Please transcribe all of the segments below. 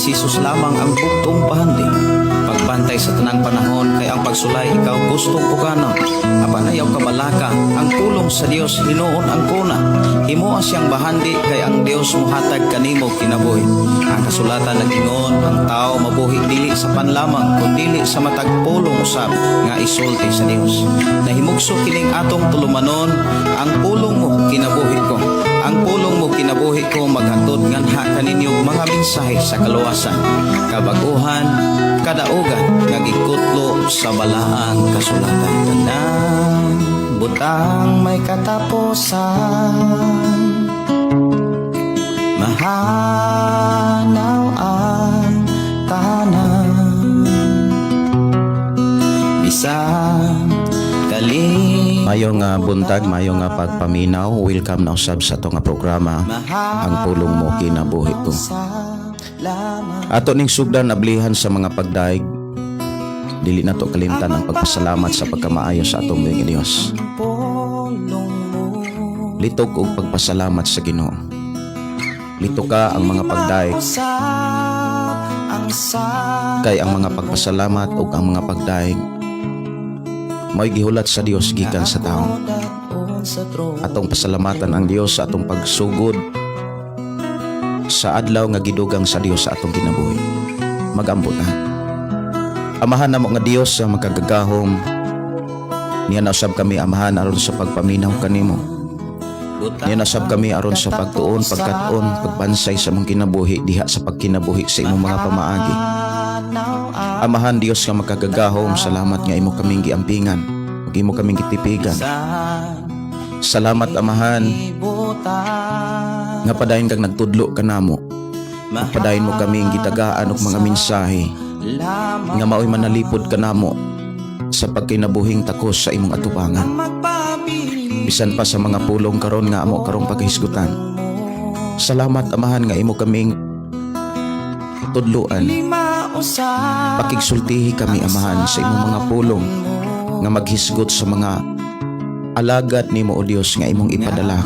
Jesus lamang ang bugtong pahandi. Pagbantay sa tanang panahon kay ang pagsulay ikaw gustong pukano. Apan ayaw kabalaka ang pulong sa Dios hinuon ang kuna. Himuha siyang bahandi kay ang Dios muhatag kanimo kinabuhi. Ang kasulatan nagingon ang tao mabuhi dili sa panlamang kundi sa matag pulong usab nga isulti sa Dios. Nahimugso kining atong tulumanon ang pulong mo kinabuhi ko. Ang pulong mo kinabuhi ko maghatod nganha kaninyong mga mensahe sa kaluwasan, kabaguhan, kadaugan nga gikutlo sa balaang kasulatan. Tanang butang may katapusan, mahanaw ang tanan, bisan kali. Mayo nga buntag, mayo nga pagpaminaw. Welcome na usab sa ato nga programa, ang pulong mo kinabuhi ko. Ato ning sugdan ablihan sa mga pagdaig. Dili na to kalimtan ang pagpasalamat sa pagkamaayo sa atong mga Dios. Litok og pagpasalamat sa Ginoo. Litok ka ang mga pagdaig. Kay ang mga pagpasalamat ug ang mga pagdaig may gihulat sa Dios gikan sa tao. Atong pasalamatan ang Dios sa atong pagsugod sa adlaw nga gidugang sa Dios sa atong kinabuhi. Magambot na. Amahan namo nga Dios sa magkagagahom. Niya na usab kami amahan aron sa pagpaminaw kanimo. Niya na usab kami aron sa pagtuon, pagkatuon, pagbansay sa mong kinabuhi diha sa pagkinabuhi sa imong mga pamaagi. Amahan Dios nga makagagahom, salamat nga imo kaming giampingan, ug imo kaming gitipigan. Salamat amahan nga padayon kag nagtudlo kanamo. Padayon mo kaming gitagaan og mga mensahe nga maoy manalipod kanamo sa pagkinabuhing takos sa imong atubangan. Bisan pa sa mga pulong karon nga amo karong paghisgutan. Salamat amahan nga imo kaming tudloan. Pakigsultihi kami amahan sa imong mga pulong nga maghisgot sa mga alagad nimo o Dios nga imong ipadala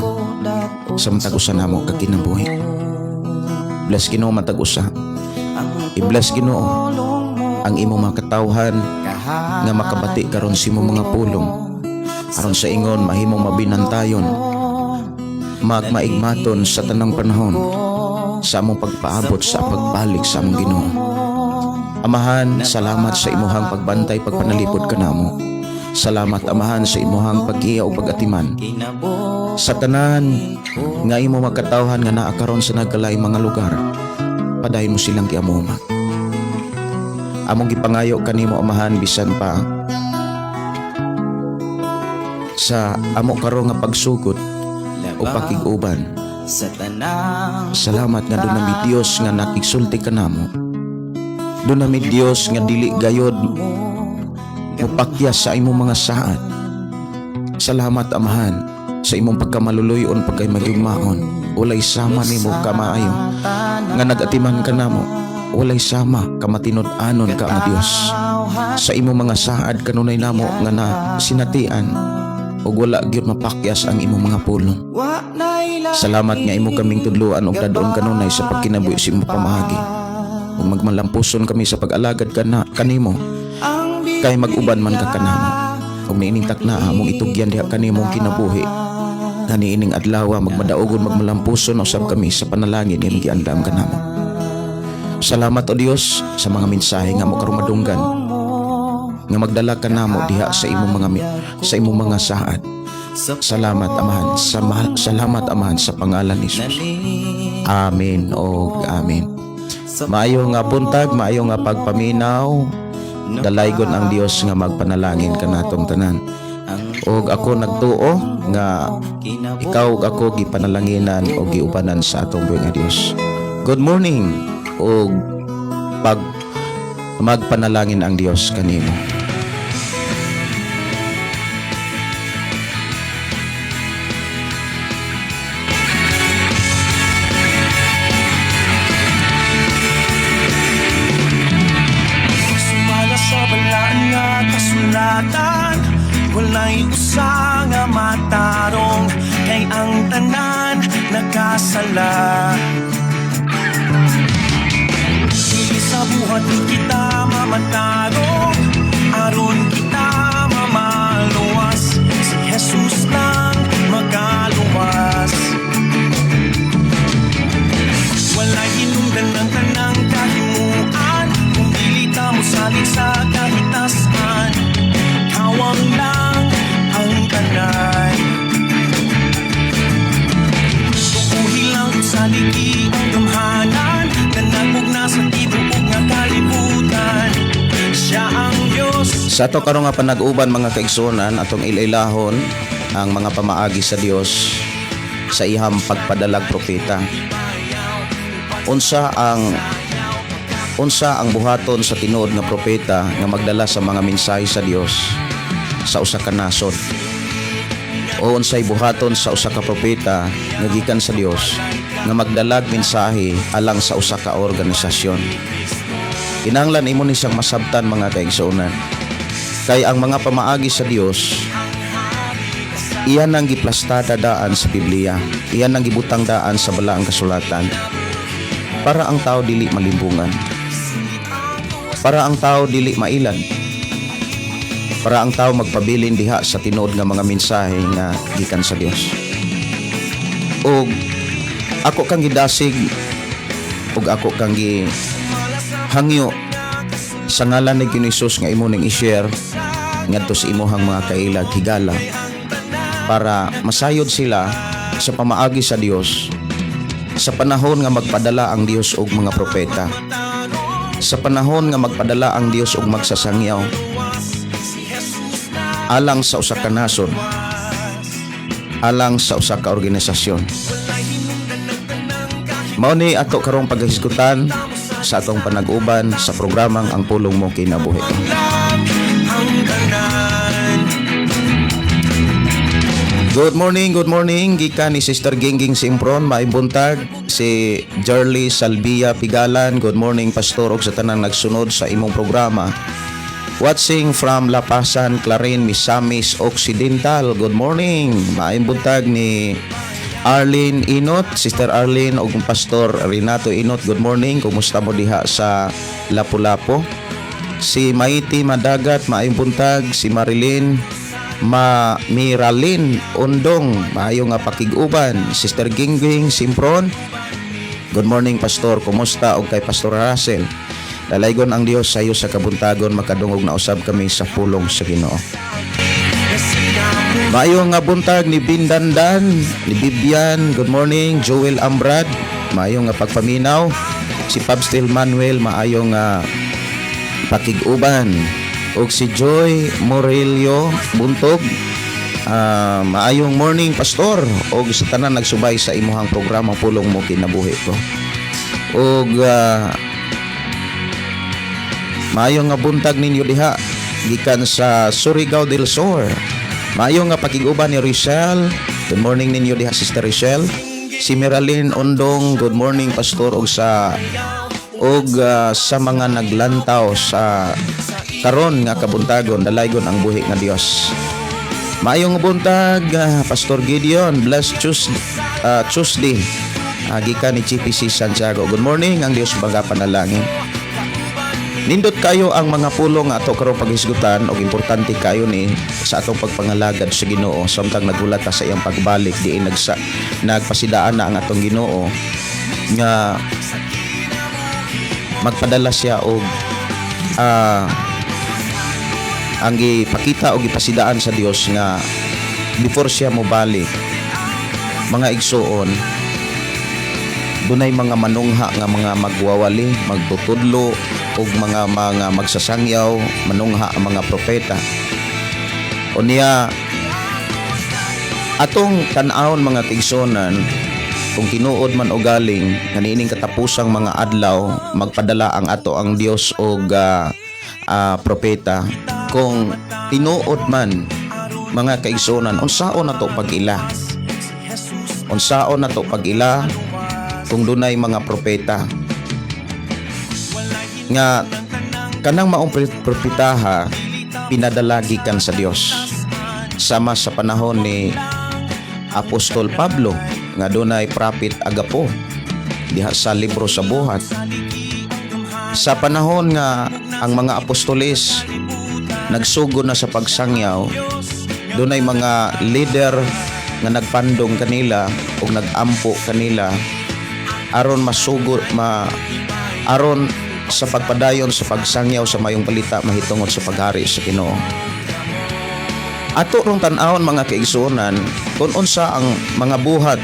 sa matag-usa namo kaginabuhi. Bless Ginoo matag-usa. I-bless Ginoo ang imong mga katawhan nga makabati karon sa imong mga pulong aron sa ingon mahimong mabinantayon, magmaigmaton sa tanang panahon sa among pagpaabot sa pagbalik sa among Ginoo. Amahan, salamat sa imuhang pagbantay, pagpanalipod kanamo. Salamat amahan sa imuhang pag-iya o pag-atiman sa tanan nga imo makatawhan nga naa karon sa nagkalaing mga lugar. Padayon mo silang giamuma. Among gipangayo kanimo amahan bisan pa sa amo karon nga pagsugod o pakig-uban. Salamat nga doon nami Dios nga nakigsulti kanamo. Doon nami Dios nga dili gayod mupakyas sa imong mga saad. Salamat amahan sa imong pagkamaluluyon, pagkay magyugmaon. Walay sama nimo kamaayo nga nagatiman kanamo. Walay sama kamatinud-anon ka nga Dios sa imong mga saad kanunay namo nga na sinatian ug wala gyud mapakyas ang imong mga pulong. Salamat nga imo kaming tudloan og dadon kanunay sa pagkinabuhi sa imong pamaagi. Ug magmalampuson kami sa pag-alagad kanimo kay mag-uban man ka kanamo. Ug niining takna among itugyan diha kanimong kinabuhi. Gani ining adlaw magmadaogon magmalampuson usab kami sa panalangin nga giandam kanamo. Salamat o Dios sa mga mensahe nga mo karong madunggan nga magdala kanamo diha sa imong mga saad. Salamat amahan, salamat amahan sa pangalan ni Jesus. Amen o amen. Maayo nga buntag, maayo nga pagpaminaw. Dalaygon ang Dios nga magpanalangin kanatong tanan. Og ako nagtuo nga ikaw ug ako gipanalanginan o giubanan sa atong buhi nga Dios. Good morning og magpanalangin ang Dios kanimo. Walay usa nga matarong kay ang tanan nakasala. buhat kita mamatarong, aron kita mamaluwas. Si Jesus lang makaluwas. Walay hinungdan ng tanang kahimuan, kung dili ta mo salig sa kahitasan. Kawang lang ang tanan. Tukuhi lang sa ligi ang gamhanan, na nagmugna sa tibuok nga kalibutan. Siya ang Diyos. Sa ato karon nga panag-uban mga kaigsunan, atong ilailahon ang mga pamaagi sa Dios sa ihang pagpadalag propeta. Unsa ang buhaton sa tinuod nga propeta nga magdala sa mga mensahe sa Dios sa usa ka nasod? O unsay buhaton sa usa ka propeta nga gikan sa Dios nga magdalag mensahe alang sa usa ka organisasyon? Kinahanglan imo ni siyang masabtan mga kaigsunan. Kay ang mga pamaagi sa Dios, iyan ang giplastada daan sa Biblia, iyan ang gibutang daan sa balaang kasulatan, para ang tao dili malimbungan, para ang tao dili mailan, para ang tao magpabilin diha sa tinuod nga mga mensahe nga gikan sa Dios. Og ako kang gidasig, og ako kang gihangyo sa ngalan ni Jesus nga imo ning i-share ngadto sa imuhang mga kailag higala, para masayod sila sa pamaagi sa Dios sa panahon nga magpadala ang Dios og mga propeta, sa panahon nga magpadala ang Dios og magsasangyaw alang sa usa ka nasod, alang sa usa ka organisasyon. Mao ni ato karong paghisgutan sa atong panag-uban sa programang Ang Pulong Mo Kinabuhi. Good morning, gikan ni Sister Gingging Simpron, maayong si Jarly Salvia Pigalan. Good morning pastor og sa tanang nagsunod sa imong programa. Watching from Lapasan, Clarin, Misamis Occidental. Good morning, maayong buntag ni Arlene Inot, Sister Arlene og Pastor Renato Inot. Good morning, kumusta mo diha sa Lapu-Lapu? Si Maiti Madagat, maayong buntag. Si Marilyn Miralin Undong, maayo nga pakig-uban. Sister Gingging Simpron, good morning pastor, kumusta? Og kay Pastor Russell, dalaygon ang Dios sa iyo sa kabuntagon, makadungog na usab kami sa pulong sa Ginoo. Maayo nga buntag ni Bindandan, ni Bibian, good morning. Joel Ambrad, maayo nga pagpaminaw. Si Pabstil Manuel, maayo nga pakig-uban. Og si Joy Morelio Buntog, maayong morning pastor, og sa tanan nagsubay sa imuhang programa Pulong Mo Kinabuhi ko. Og maayong nga buntag ninyo diha gikan sa Surigao del Sur. Maayong nga pakiguban ni Richelle, good morning ninyo diha Sister Richelle. Si Miraline Ondong, good morning pastor, og sa mga naglantaw sa karon nga kabuntagon, dalaygon ang buhi nga Dios. Maayong buntag Pastor Gideon, blessed Tuesday, gikan ni GPC Santiago. Good morning, ang Dios baga panalangin. Nindot kayo ang mga pulong nga ato karong paghisgutan, og importante kayo ni sa atong pagpangalagad sa Ginoo. Samtang nagulat ta sa iyang pagbalik, diin nagpasidaan na ang atong Ginoo nga magpadala siya og ang gipakita o gipasidaan sa Dios nga before siya mobalik, mga igsuon, dunay mga manungha nga mga magwawali, magtutudlo og mga magsasangyaw, manungha ang mga propeta. Unya atong tan-awon mga tigsonan, kung tinuod man o galing kanining katapusang mga adlaw, magpadala ang ato ang Dios og propeta. Kung tinuod man mga kaigsunan, unsaon na to pag-ila, unsaon na to pag-ila kung dunay mga propeta nga kanang maong propetaha pinadalagi kan sa Dios, sama sa panahon ni Apostol Pablo nga dunay prophet Agapo diha sa libro sa buhat. Sa panahon nga ang mga apostoles nagsugod na sa pagsangyaw, doon ay mga leader nga nagpandong kanila o nagampo kanila aron aron sa pagpadayon sa pagsangyaw sa mayong balita mahitungod sa paghari sa Ginoo. Ato rong tan-awon mga kaigsuonan kung unsa ang mga buhat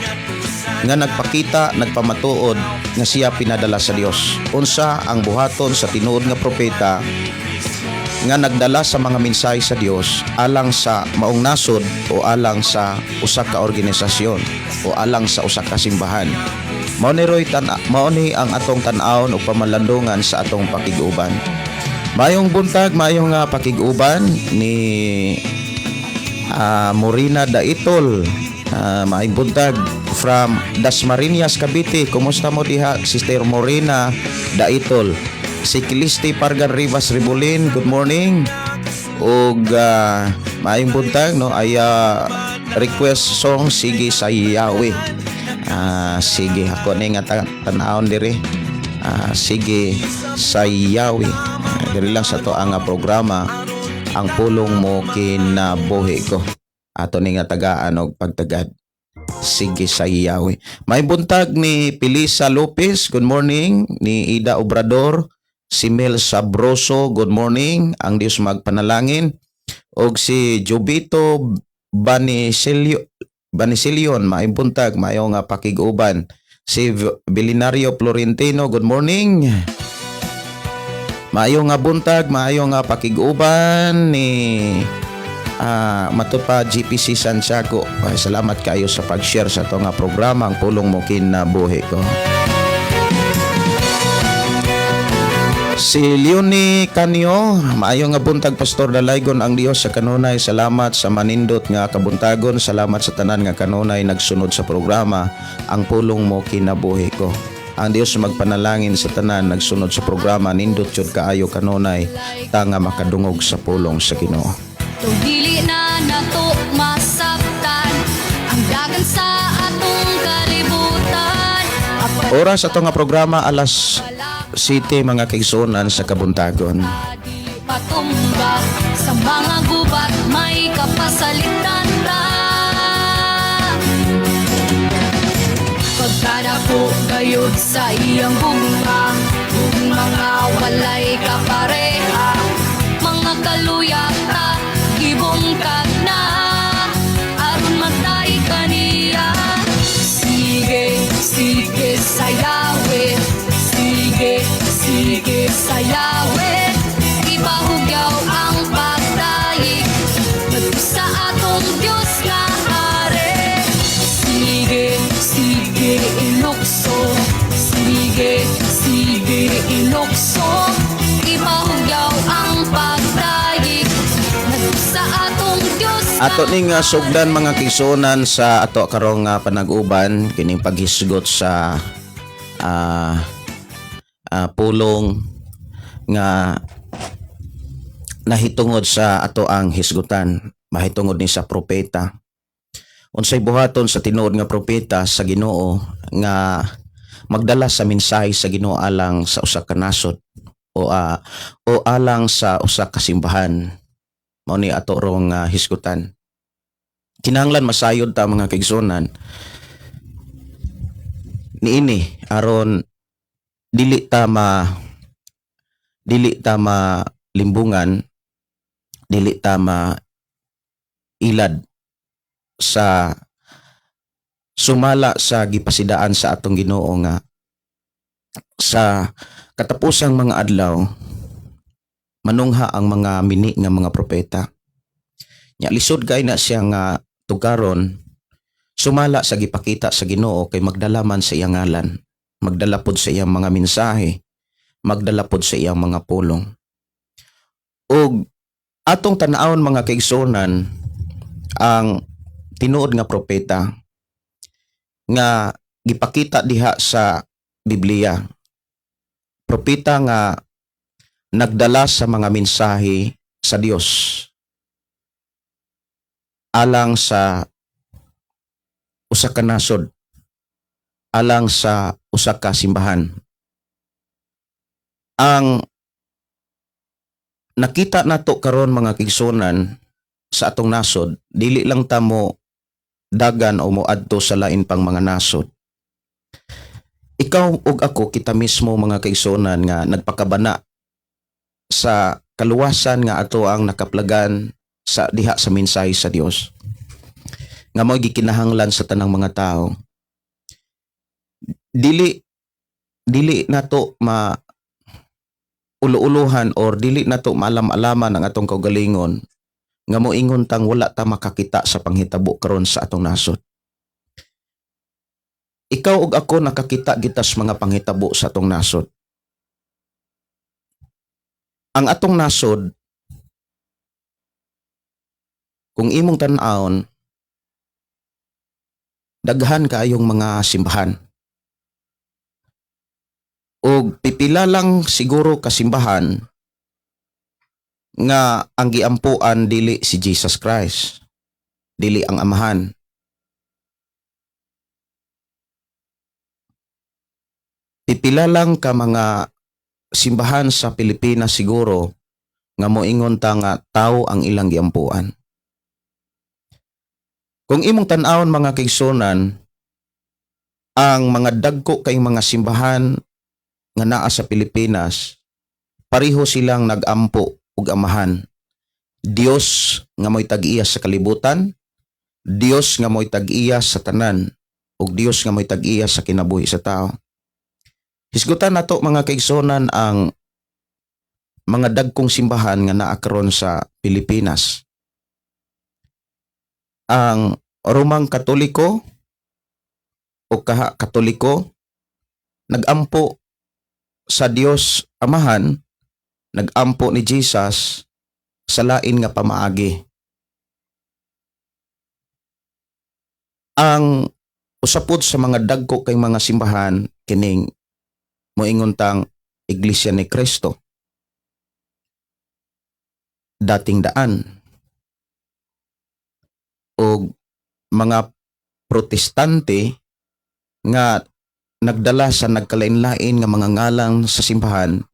nga nagpakita, nagpamatuod nga siya pinadala sa Dios. Unsa ang buhaton sa tinuod nga propeta nga nagdala sa mga mensahe sa Dios alang sa maong nasod o alang sa usa ka organisasyon o alang sa usa ka simbahan. Mao ni ang atong tan-awon o pamalandungan sa atong pakiguban. Mayong buntag, mayong pakiguban ni Morina Daitol. Maayong buntag from Dasmariñas, Cavite. Kumusta mo diha, Sister Morina Daitol? Si Kilisti Pargan Rivas Ribulin, good morning. Og maayong buntag no ay request song Sige sa Yahweh. Sige ako ni nga tan-awon diri. Sige sa Yahweh. Diri lang sa to ang programa ang pulong mo kinabuhi ko. Ato ni nga tagaan og pagtagad. Sige sa Yahweh. May buntag ni Pilisa Lopez, good morning. Ni Ida Obrador, si Mel Sabroso, good morning. Ang Dios magpanalangin. Og si Jobito Banisilion, may buntag, mayong pakiguban. Si Belinario Florentino, good morning. Maayong buntag, maayong pakiguban ni Matupa GPC Santiago. Salamat kayo sa pag-share sa itong programa ang pulong mo kinabuhi ko. Si Leonie Canio, maayong buntag Pastor Dalaygon ang Dios sa kanunay. Salamat sa manindot nga kabuntagon. Salamat sa tanan nga kanunay nagsunod sa programa ang pulong mo kinabuhi ko. Ang Dios magpanalangin sa tanan nagsunod sa programa nindot jud kaayo kanunay tanga makadungog sa pulong sa Ginoo. Dili na nato masabtan ang dagan sa atong kalibutan. Oras ato nga programa alas 7 mga kaigsuonan sa kabuntagon. Di patumba sa mga gubat may kapasalitan ta. Pagkadako gayud sa iyang bunga, kung mga walay kapareha, mga kaluyata gibungkag na aron magtahi kaniya. Sige, sige sa Yahweh, sige, sige sa Yahweh, ibahugyaw ang pagtahi ngadto sa atong Dios nga Hari. Sige, sige inukso, sige, sige inukso, ibahugyaw ang pagtahi ngadto sa atong Dios nga Ato ning sugdan mga kaigsuonan sa ato karong panag-uban kining paghisgot sa pulong nga nahitungod sa ato ang hisgutan, mahitungod ni sa propeta. Unsay buhaton sa tinuod nga propeta sa Ginoo nga magdala sa mensahe sa Ginoo alang sa usa ka nasod o alang sa usa ka simbahan. Mao ni ato rong hisgutan. Kinahanglan masayod ta mga kaigsuonan niini aron dili ta limbungan, dili ta ilad sa sumala sa gipasidaan sa atong Ginoo nga sa katapusang mga adlaw manungha ang mga mini nga mga propeta. Nya lisod kay na siya nga tugaron sumala sa gipakita sa Ginoo kay magdala man sa iyang ngalan, magdala pod sa iyang mga mensahe, magdala pod sa iyang mga pulong. Og atong tan-awon mga kaigsuonan ang tinuod nga propeta nga gipakita diha sa Biblia. Propeta nga nagdala sa mga mensahe sa Dios alang sa usa ka nasod, alang sa usa ka simbahan. Ang nakita nato karon mga kigsunan sa atong nasod, dili lang ta mo dagan o moadto sa lain pang mga nasod. Ikaw ug ako, kita mismo mga kigsunan nga nagpakabana sa kaluwasan nga ato ang nakaplagan sa diha sa mensahe sa Dios. Nga mo'y gikinahanglan sa tanang mga tao. Dili nato ulo-uluhan or dili nato maalam-alaman ang atong kaugalingon nga moingon tang wala ta makakita sa panghitabo karon sa atong nasod. Ikaw ug ako nakakita gitas mga panghitabo sa atong nasod. Ang atong nasod, kung imong tan-awon, daghan kaayong mga simbahan. O pipila lang siguro kasimbahan nga ang giampuan dili si Jesus Christ, dili ang Amahan. Pipila lang ka mga simbahan sa Pilipinas siguro nga moingon ta nga tao ang ilang giampuan. Kung imong tan-awon mga kaigsunan, ang mga dagko kay mga simbahan nga naa sa Pilipinas, pareho silang nag-ampo ug Amahan. Dios nga mo'y tag-iya sa kalibutan, Dios nga mo'y tag-iya sa tanan, ug Dios nga mo'y tag-iya sa kinabuhi sa tao. Hisgutan nato mga kaigsunan ang mga dagkong simbahan nga naa karon sa Pilipinas. Ang Romang Katoliko o Katoliko nag-ampo sa Dios Amahan, nag-ampo ni Jesus sa lain nga pamaagi. Ang usapod sa mga dagko kay mga simbahan kining moingon tang Iglesia ni Cristo, dating daan, o mga protestante nga nagdala sa nagkalain-lain nga mga ngalang sa simbahan,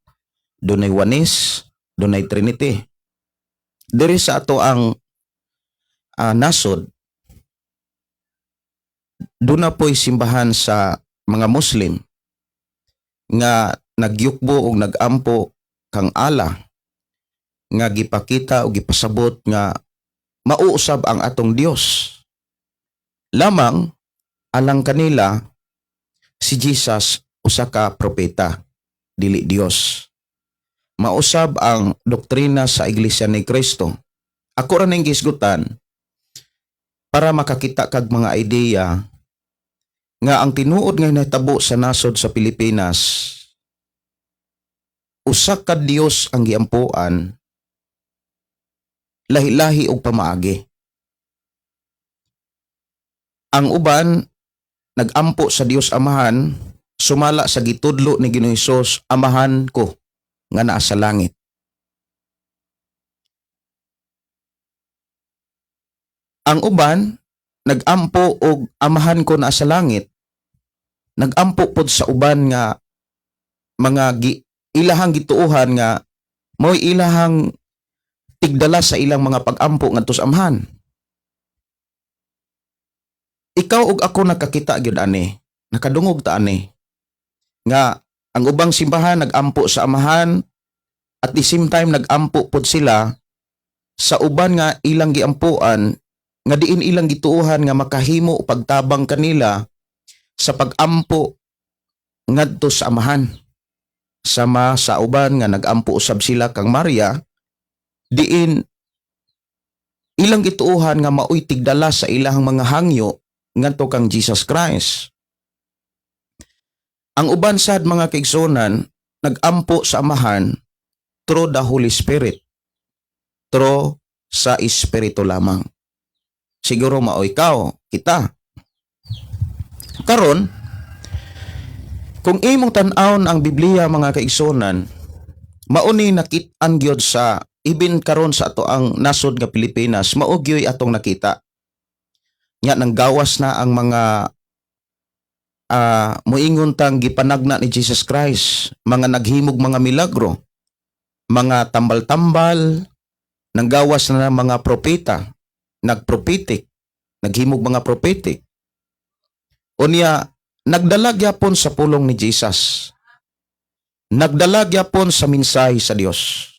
dunay Juanes, dunay Trinity. Diri sa ato ang nasod, duna po'y simbahan sa mga Muslim nga nagyukbo o nagampo kang Allah nga gipakita o gipasabot nga mauusab ang atong Dios. Lamang alang kanila si Jesus usa ka propeta, dili Dios. Mausab ang doktrina sa Iglesia ni Cristo. Ako ra ning gisgutan para makakita kag mga ideya nga ang tinuod nga nahitabo sa nasod sa Pilipinas, usa ka Dios ang giampuan, lahi-lahi og pamaagi. Ang uban nagampo sa Dios Amahan, sumala sa gitudlo ni Ginoong Hesus, Amahan ko nga naa sa langit. Ang uban nagampo og Amahan ko naa sa langit, nagampo pod sa uban nga mga ilahang gituohan nga mo'y ilahang tigdala sa ilang mga pag-ampo ngadto sa Amahan. Ikaw ug ako nakakita gyud ani, nakadungog ta ani nga ang ubang simbahan nagampo sa Amahan at the same time nagampo pod sila sa uban nga ilang giampuan nga diin ilang gituohan nga makahimo pagtabang kanila sa pag-ampo ngadto sa Amahan. Sama sa uban nga nagampo usab sila kang Maria, diin ilang gituohan nga maoy tigdala sa ilang mga hangyo ngadto kang Jesus Christ. Ang uban sad mga kaigsunan nagampo sa Amahan through the Holy Spirit, through sa Espiritu lamang. Siguro mao ikaw, kita. Karon, kung imong tan-awon ang Biblia mga kaigsunan, mauni nakit-an gyud sa ibin karon sa ato ang nasod nga Pilipinas, mao gyud atong nakita. Nya nang gawas na ang mga moingon tang gipanagna ni Jesus Christ, mga naghimog mga milagro, mga tambal-tambal, nanggawas na ng mga propeta, nagpropetik, naghimog mga propetik. Unya, nagdala gyapon sa pulong ni Jesus. Nagdala gyapon sa mensahe sa Dios.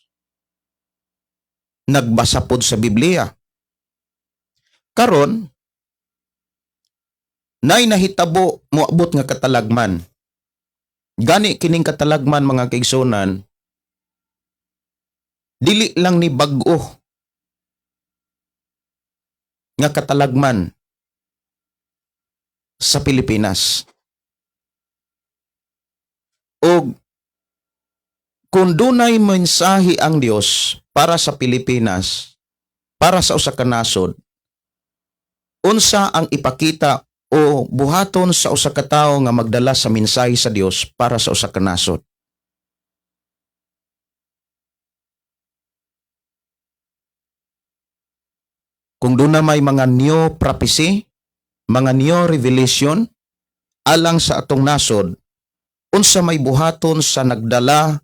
Nagbasa pod sa Biblia. Karon, nay nahitabo moabot nga katalagman. Gani kining katalagman mga kaigsunan, dili lang ni bag-o nga katalagman sa Pilipinas. O kung dunay mensahe ang Dios para sa Pilipinas, para sa usa ka nasod, unsa ang ipakita o buhaton sa usa ka tawo nga magdala sa mensahe sa Dios para sa usa ka nasod? Kung doon na may mga new prophecy, mga new revelation, alang sa atong nasod, unsa may buhaton sa nagdala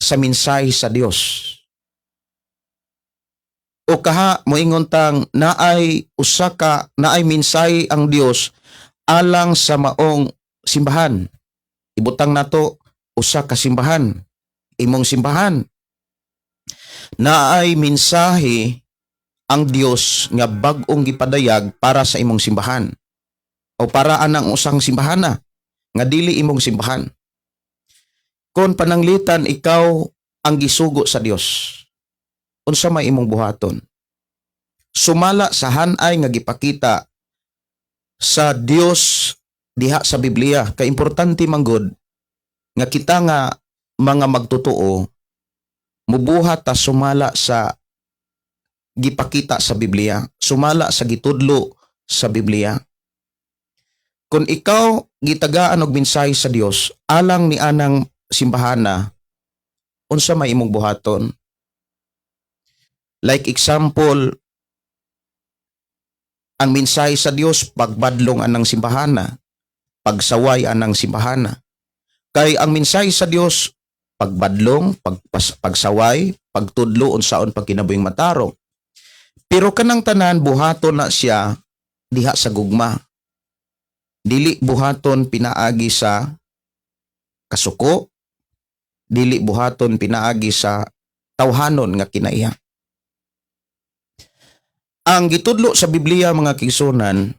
sa mensahe sa Dios. O kaha moingon tang naay mensahe ang Dios alang sa maong simbahan. Ibutang nato usa ka simbahan, imong simbahan. Naay mensahe ang Dios nga bag-ong gipadayag para sa imong simbahan o para anang usang simbahana nga dili imong simbahan. Kung pananglitan ikaw ang gisugo sa Dios, unsa may imong buhaton? Sumala sa hanay nga gipakita sa Dios diha sa Biblia. Kay importante manggod nga kita nga mga magtotoo mubuhat ta sumala sa gipakita sa Biblia, sumala sa gitudlo sa Biblia. Kung ikaw gitagaan og mensahe sa Dios alang ni anang simbahana, unsa may imong buhaton? Like example, ang mensahe sa Dios pagbadlong anang simbahana, pagsaway anang simbahana. Kay ang mensahe sa Dios pagbadlong, pagsaway, pagtudlo unsaon pagkinabuhing matarong. Pero kanang tanan buhaton na siya diha sa gugma. Dili buhaton pinaagi sa kasuko, dili buhaton pinaagi sa tawhanon nga kinaiya. Ang gitudlo sa Biblia mga kigsunan,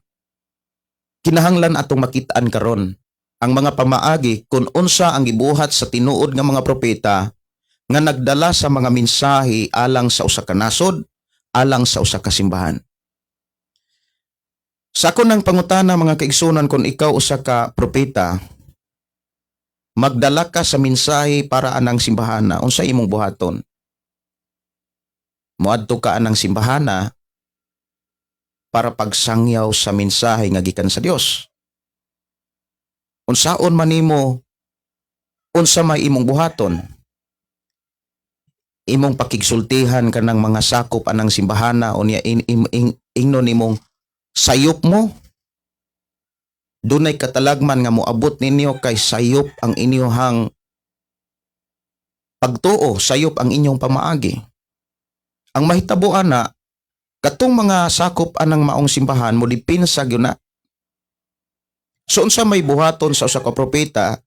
kinahanglan atong makitaan karon ang mga pamaagi kung unsa ang gibuhat sa tinuod nga mga propeta nga nagdala sa mga mensahe alang sa usa ka nasod, alang sa usa ka simbahan. Sa akong nang pangutana mga kaigsunan, kung ikaw usa ka propeta, magdala ka sa mensahe para anang simbahana, unsa imong buhaton? Moadto ka anang simbahana para pagsangyaw sa mensahe nga gikan sa Dios. Unsaon man nimo, unsa may imong buhaton? Imong pakigsultihan kanang mga sakop anang simbahana unya ingnon imong sayop mo. Dunay katalagman nga moabot ninyo kay sayop ang inyong pagtuo, sayop ang inyong pamaagi. Ang mahitabo ana, katong mga sakop anang maong simbahan mo dipinsa gyud na. So unsa may buhaton sa usa ka propeta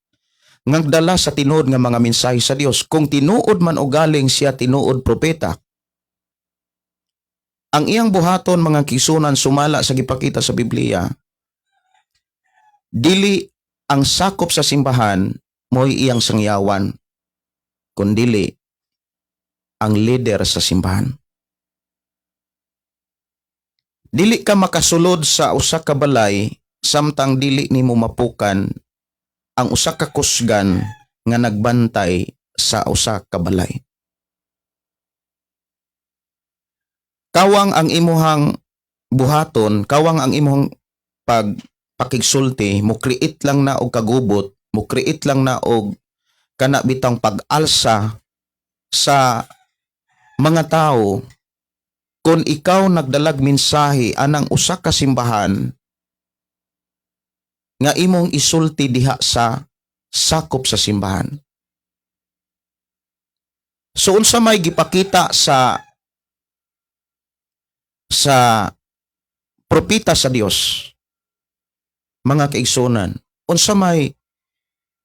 nga dala sa tinuod nga mga mensahe sa Dios, kung tinuod man o galing siya tinuod propeta? Ang iyang buhaton mga kisunan sumala sa gipakita sa Biblia, dili ang sakop sa simbahan mo'y iyang sangyawan, kundili ang leader sa simbahan. Dili ka makasulod sa usa ka balay samtang dili nimo mapukan ang usa ka kusgan nga nagbantay sa usa ka balay. Kawang ang imuhang buhaton, kawang ang imuhang pakigsulti, mo create lang na og kagubot, mo create lang na og kana bitang pag-alsa sa mga tao. Kung ikaw nagdalag mensahe anang usa ka simbahan, nga imong isulti diha sa sakop sa simbahan. So unsa may gipakita sa propeta sa Dios, mga kaigsunan, unsa may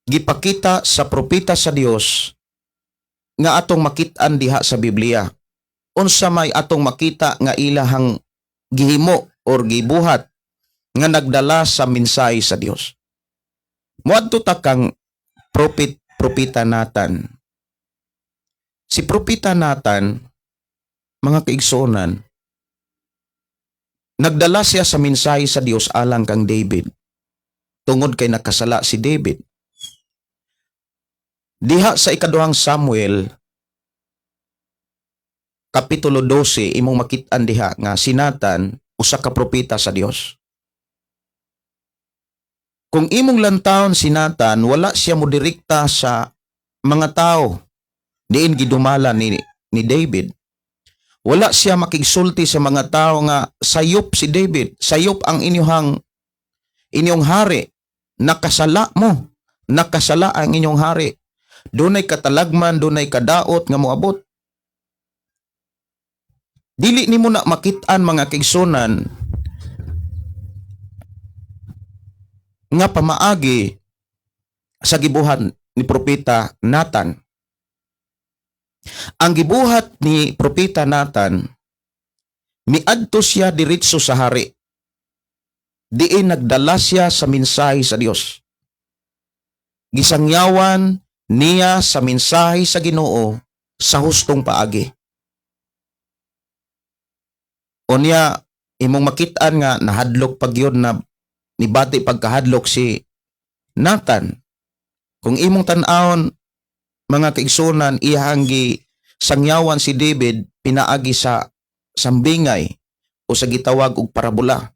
gipakita sa propeta sa Dios nga atong makit-an diha sa Biblia, unsa may atong makita nga ilahang gihimo or gibuhat nga nagdala sa mensahe sa Dios. Moadto ta kang propeta Nathan. Si propeta Nathan, mga kaigsunan, nagdala siya sa mensahe sa Dios alang kang David. Tungod kay nakasala si David. Diha sa ikaduhang Samuel, Kapitulo 12, imong makit-an diha nga si Nathan, usa ka propeta sa Dios. Kung imong lantawon si Nathan, wala siya modirikta sa mga tao diin gidumala ni David. Wala siya makigsulti sa mga tao nga sayop si David, sayop ang inyong hari, nakasala mo, nakasala ang inyong hari. Dunay katalagman, dunay kadaot nga moabot. Dili nimo na makit-an, mga kaigsunan, nga pamaagi sa gibuhat ni propeta Nathan. Ang gibuhat ni propeta Nathan, miadto siya diretso sa hari. Diin nagdala siya sa mensahe sa Dios. Gisangyawan niya sa mensahe sa Ginoo sa hustong paagi. Unya, imong makit-an nga nahadlok pagyod na nibati pagkahadlok si Nathan. Kung imong tan-awon, mga kaigsunan, iyang sangyawan si David pinaagi sa sambingay o sa gitawag og parabola.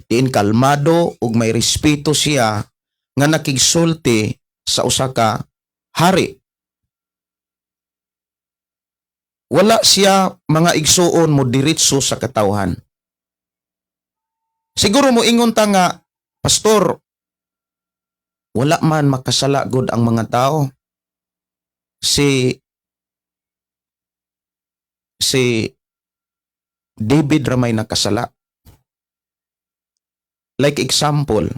Diin kalmado ug may respeto siya nga nakigsulti sa usa ka hari. Wala siya, mga igsuon, mo diretso sa katawhan. Siguro mo ingon ta nga, Pastor, wala man makasala gud ang mga tao. Si David ramay nakasala. Like example,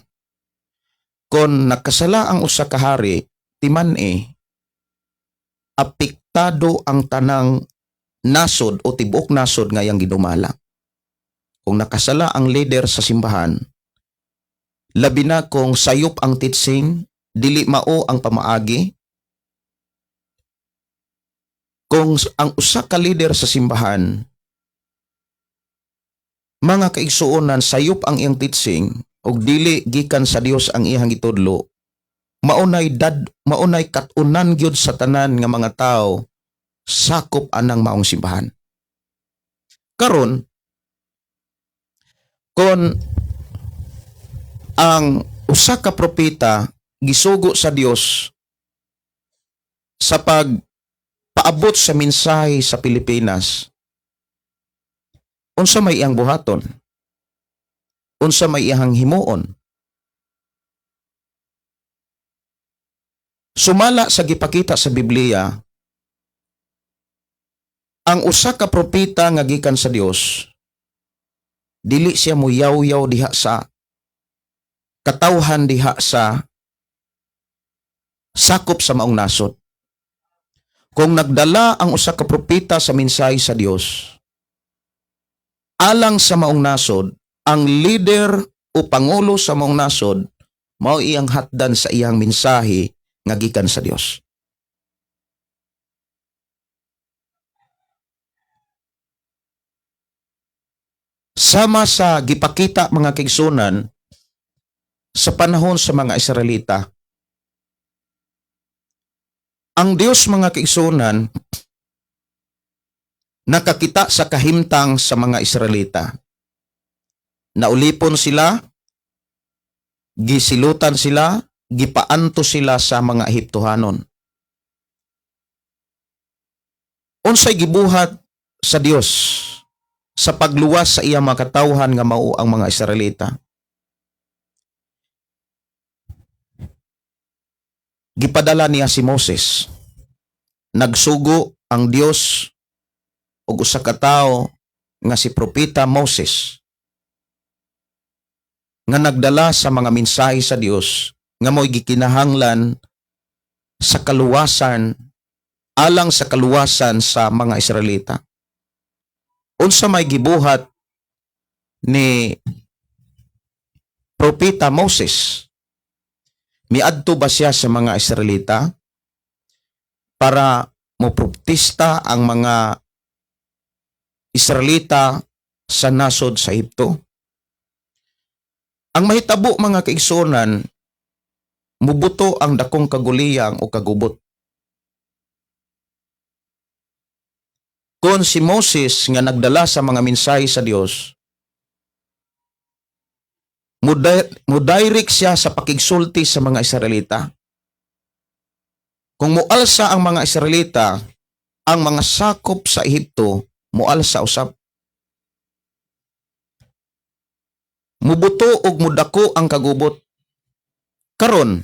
kung nakasala ang usa ka hari, timan apektado ang tanang nasod o tibuok nasod nga yang gidumala. Kung nakasala ang leader sa simbahan, labi na kung sayop ang teaching, dili mao ang pamaagi. Kung ang usa ka leader sa simbahan, mga kaigsuonan, sayop ang iyang teaching ug dili gikan sa Dios ang iyang gitudlo, maunay katunan gyud sa tanan nga mga tao sakop anang maong simbahan. Karon, kung ang usa ka propeta gisugo sa Dios sa pagpaabot sa mensahe sa Pilipinas, unsa may iyang buhaton? Unsa may iyang himuon? Sumala sa gipakita sa Biblia, ang usa ka propeta nga gikan sa Dios, dili siya muyaw-yaw diha sa katawhan, diha sa sakop sa maong nasod. Kung nagdala ang usa ka propeta sa mensahe sa Dios alang sa maong nasod, ang leader o pangulo sa maong nasod mao iyang hatdan sa iyang mensahe nga gikan sa Dios. Sama sa gipakita, mga kaigsunan, sa panahon sa mga Israelita, ang Dios, mga kaigsunan, nakakita sa kahimtang sa mga Israelita. Naulipon sila, gisilutan sila, gipaanto sila sa mga Ehiptohanon. Unsay gibuhat sa Dios sa pagluwas sa iyang mga katawhan nga mao ang mga Israelita? gipadala niya si Moses. Nagsugo ang Dios og usa ka tawo nga si propeta Moses nga nagdala sa mga mensahe sa Dios nga mo'y gikinahanglan sa kaluwasan alang sa kaluwasan sa mga Israelita. Unsa may gibuhat ni propeta Moses? Miadto ba siya sa mga Israelita para moprotesta ang mga Israelita sa nasod sa Ehipto? Ang mahitabo mga kaigsunan, mubuto ang dakong kaguliyang o kagubot. Kung si Moses nga nagdala sa mga mensahe sa Dios, mudirect siya sa pakigsulti sa mga Israelita. Kung mualsa ang mga Israelita, ang mga sakop sa Ehipto, mualsa usab. Mubuto og mudako ang kagubot. Karon,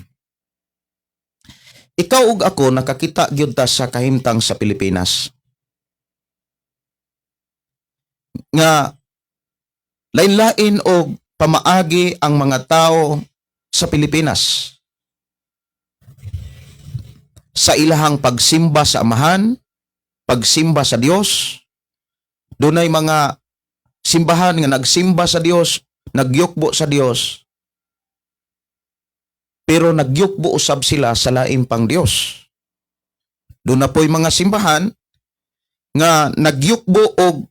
ikaw ug ako nakakita gyud ta sa kahimtang sa Pilipinas. Nga lain-lain og pamaagi ang mga tao sa Pilipinas. Sa ilahang pagsimba sa Amahan, pagsimba sa Dios, dunay mga simbahan nga nagsimba sa Dios, nagyukbo sa Dios, pero nagyukbo usab sila sa lain pang Dios. Doon na po'y mga simbahan nga nagyukbo og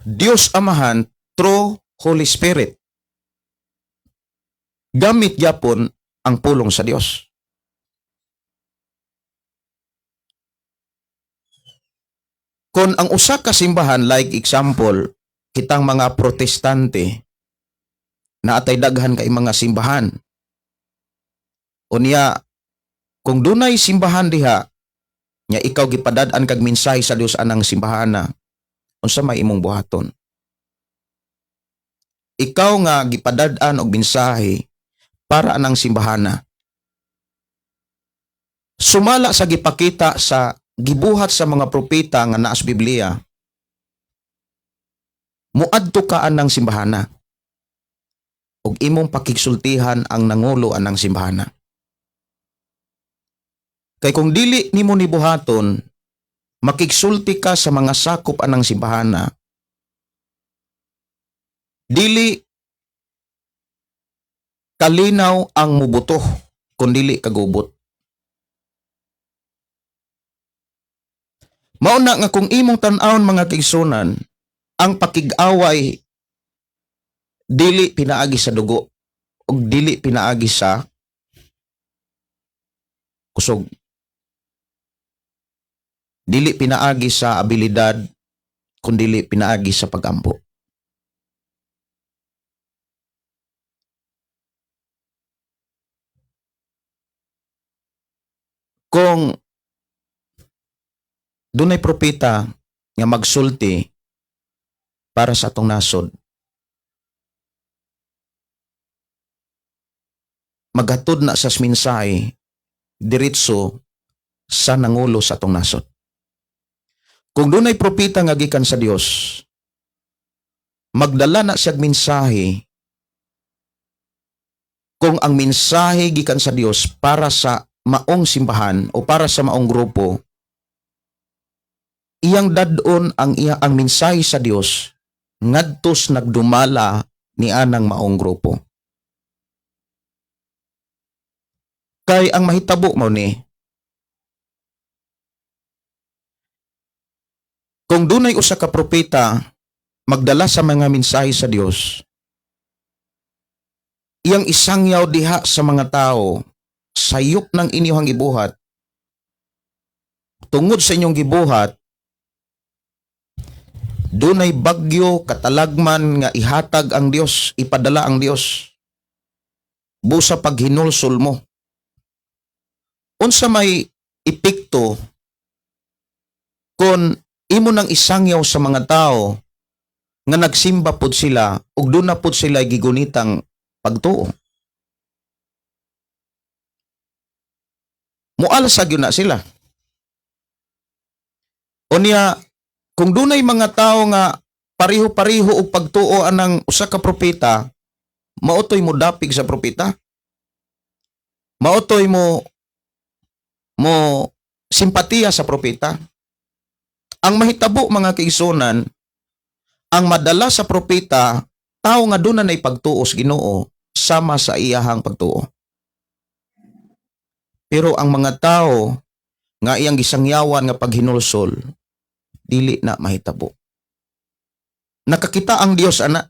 Dios Amahan through Holy Spirit. Gamit gyapon ang pulong sa Dios. Kung ang usa ka simbahan, like example, kitang mga protestante, na atay daghan kay mga simbahan. Unya, kung dunay simbahan diha, nya ikaw gipadad-an kag mensahe sa Dios anang simbahana, unsa may imong buhaton? Ikaw nga gipadad-an og mensahe para anang simbahana. Sumala sa gipakita sa gibuhat sa mga propeta nga naa sa Biblia, muadto ka anang simbahana ug imong pakigsultihan ang nangulo anang simbahana. Kay kung dili nimo nibuhaton, makigsulti ka sa mga sakop anang simbahana, dili kalinaw ang mubuto kung dili kagubot. Mauna nga kung imong tan-awon mga kaigsunan, ang pakig-away dili pinaagi sa dugo ug dili pinaagi sa kusog. Dili pinaagi sa abilidad kundi pinaagi sa pagampo. Kung dunay propeta nga magsulti para sa atong nasod, maghatod na sa mensahe diretso sa nangulo sa atong nasod. Kung dunay propeta nga gikan sa Dios, magdala na siya mensahe. Kung ang mensahe gikan sa Dios para sa maong simbahan o para sa maong grupo, iyang dadon ang mensahe sa Dios ngadtos nagdumala ni anang maong grupo. Kay ang mahitabo mo ni, kung dunay usa ka propeta magdala sa mga mensahe sa Dios, iyang isangyaw diha sa mga tao, sayop ng inyong gibuhat, tungod sa inyong gibuhat, dunay bagyo, katalagman nga ihatag ang Dios, ipadala ang Dios busa paghinulsol mo. Unsa may epekto kung imo nang isangyaw sa mga tao nga nagsimba pod sila ug doon na pod sila gigunitang pagtuo. Mualsa gyud na sila. Unya, kung dunay mga tao nga pareho-pareho og pagtuo anang usa ka propeta, mautoy mo dapig sa propeta. Mautoy mo simpatiya sa propeta. Ang mahitabo mga kaigsunan, ang madala sa propeta, tao nga doon na pagtuo sa Ginoo sama sa iyahang pagtuo. Pero ang mga tao nga iyang gisangyawan nga paghinulsol, dili na mahitabo. Nakakita ang Dios ana.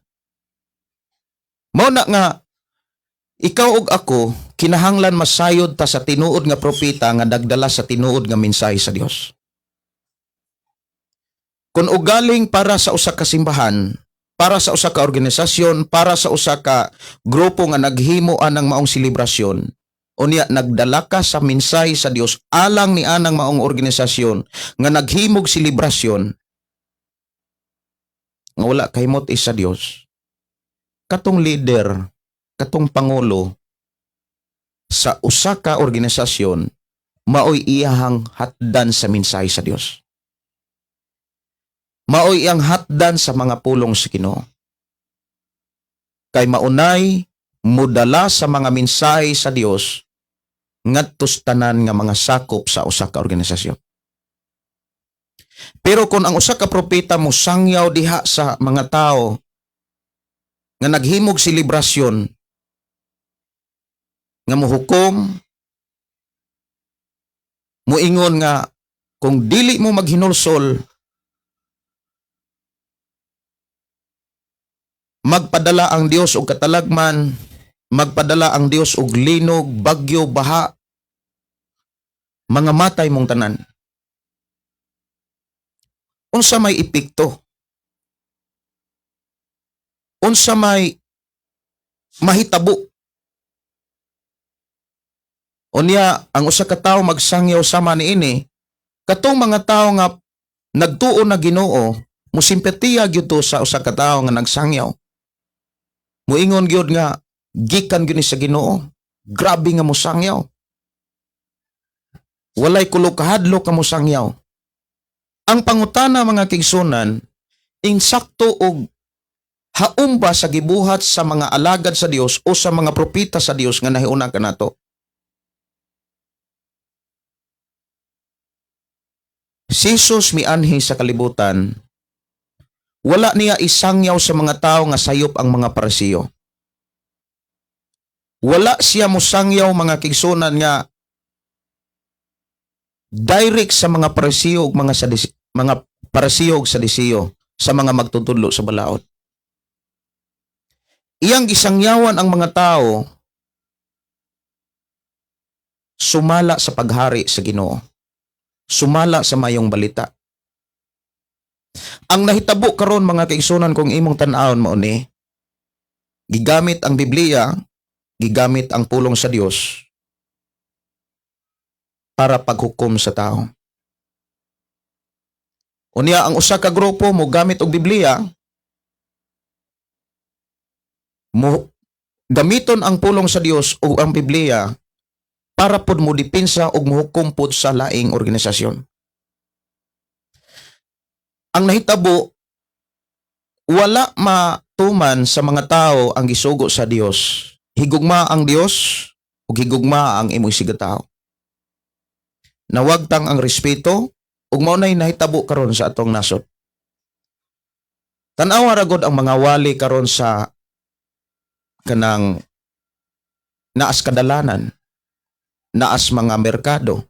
Mao na nga ikaw ug ako kinahanglan masayod ta sa tinuod nga propeta nga nagdala sa tinuod nga mensahe sa Dios. Kung ugaling para sa usa ka simbahan, para sa usa ka organisasyon, para sa usa ka grupo nga naghimo anang maong selebrasyon, unya nagdala ka sa mensahe sa Dios alang ni anang maong organisasyon nga naghimog selebrasyon nga wala kahimot sa Dios, katong leader, katong pangulo sa usa ka organisasyon maoy iyahang hatdan sa mensahe sa Dios. Maoy iyang hatdan sa mga pulong sa Ginoo. Kay maunay mudala sa mga mensahe sa Dios ngadto sa tanan nga mga sakop sa usa ka organisasyon. Pero kung ang usa ka propeta mo sangyaw diha sa mga tao nga naghimog selebrasyon nga mohukom, moingon nga kung dili mo maghinulsol, magpadala ang Dios og katalagman, magpadala ang Dios og linog, bagyo, baha, mga matay mong tanan. Unsa may epekto? Unsa may mahitabo? Unya, ang usa ka tawo magsangyaw sama niini, katong mga tawo nga nagtuo na Ginoo, musimpatiya gyud to sa usa ka tawo nga nagsangyaw. Muingon gyud nga gikan gyud ni sa Ginoo. Grabe nga mosangyaw. Walay kulog-kahadlo ka mosangyaw. Ang pangutana mga kigsunan, insakto og haum ba sa gibuhat sa mga alagad sa Dios o sa mga propeta sa Dios nga nahiuna kanato? Si Jesus mianhi sa kalibutan, wala niya isangyaw sa mga tao nga sayop ang mga Parisiyo. Wala siya mosangyaw mga kigsunan nga direct sa mga Parisiyo ug mga Parisiyo ug Sadisiyo sa mga magtutudlo sa balaod. Iyang gisangyawan ang mga tao sumala sa paghari sa Ginoo. Sumala sa mayong balita. Ang nahitabo karon mga kaigsunan kung imong tan-awon mao ni, gigamit ang Biblia, gigamit ang pulong sa Dios para paghukom sa tao. Unya ang usa ka grupo mo gamit og Biblia, mo gamiton ang pulong sa Dios o ang Biblia para pod mo depensa og mohukom pod sa laing organisasyon. Ang nahitabo, wala matuman sa mga tao ang gisugo sa Dios. Higugma ang Dios ug higugma ang imong sigatao. Nawagtang ang respeto ug mao nay nahitabo karon sa atong nasod. Tan-awa ra gud ang mga wali karon sa kanang naas kadalanan, naas mga merkado.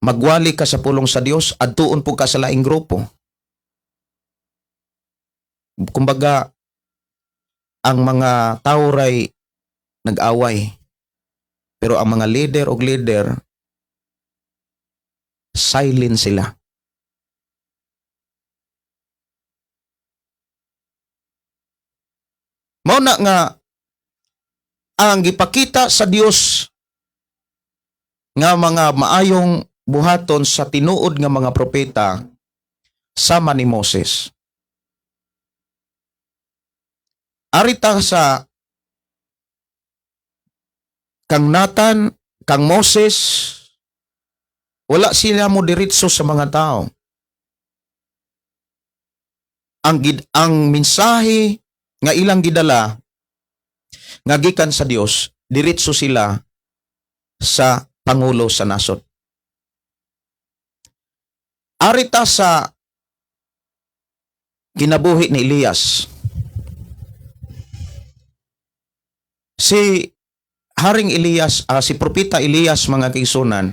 Magwali ka sa pulong sa Dios, adtuon po ka sa laing grupo. Kumbaga, ang mga tao ray nag-away. Pero ang mga leader o leader, silent sila. Mao na nga, ang gipakita sa Dios nga mga maayong buhaton sa tinuod nga mga propeta sama ni Moses. Arita sa kangnatan kang Moses, wala sila mo diretso sa mga tao. Ang mensahe nga ilang gidala nga gikan sa Dios, diretso sila sa pangulo sa nasod. Arita sa kinabuhi ni Elias. Si Haring Elias, si Propeta Elias, mga kaigsunan,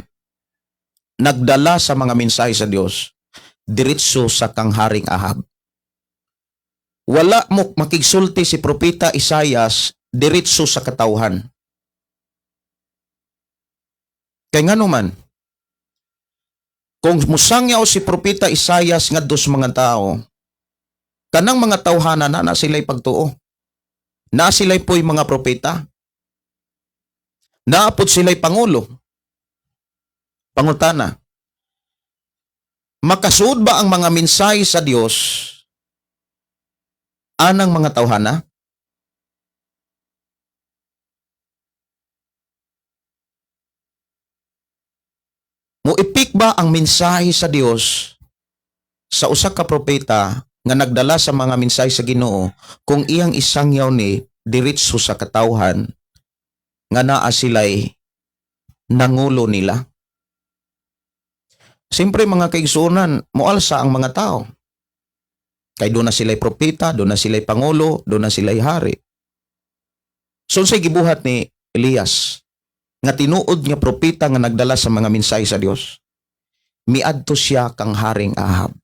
nagdala sa mga mensahe sa Dios diretso sa kang Haring Ahab. Wala mo makigsulti si Propeta Isaias diretso sa katawhan. Kaya nga naman, kung musangyaw si Propeta Isaias ngadto sa mga tao, kanang mga tawhana na sila'y pagtuo. Na sila'y po'y mga propeta. Naapod sila'y pangulo. Pangutana. Makasuod ba ang mga mensahe sa Dios anang mga tawhana? Muipik ba ang mensahe sa Dios sa usa ka propeta nga nagdala sa mga mensahe sa Ginoo kung iyang isangyaw ni diretso sa katawhan nga naa sila'y nangulo nila? Siyempre mga kaigsunan, moalsa ang mga tao. Kay doon na sila'y propeta, doon na sila'y pangulo, doon na sila'y hari. So sa'y gibuhat ni Elias, nga tinuod nga propeta nga nagdala sa mga mensahe sa Dios, miadto siya kang Haring Ahab.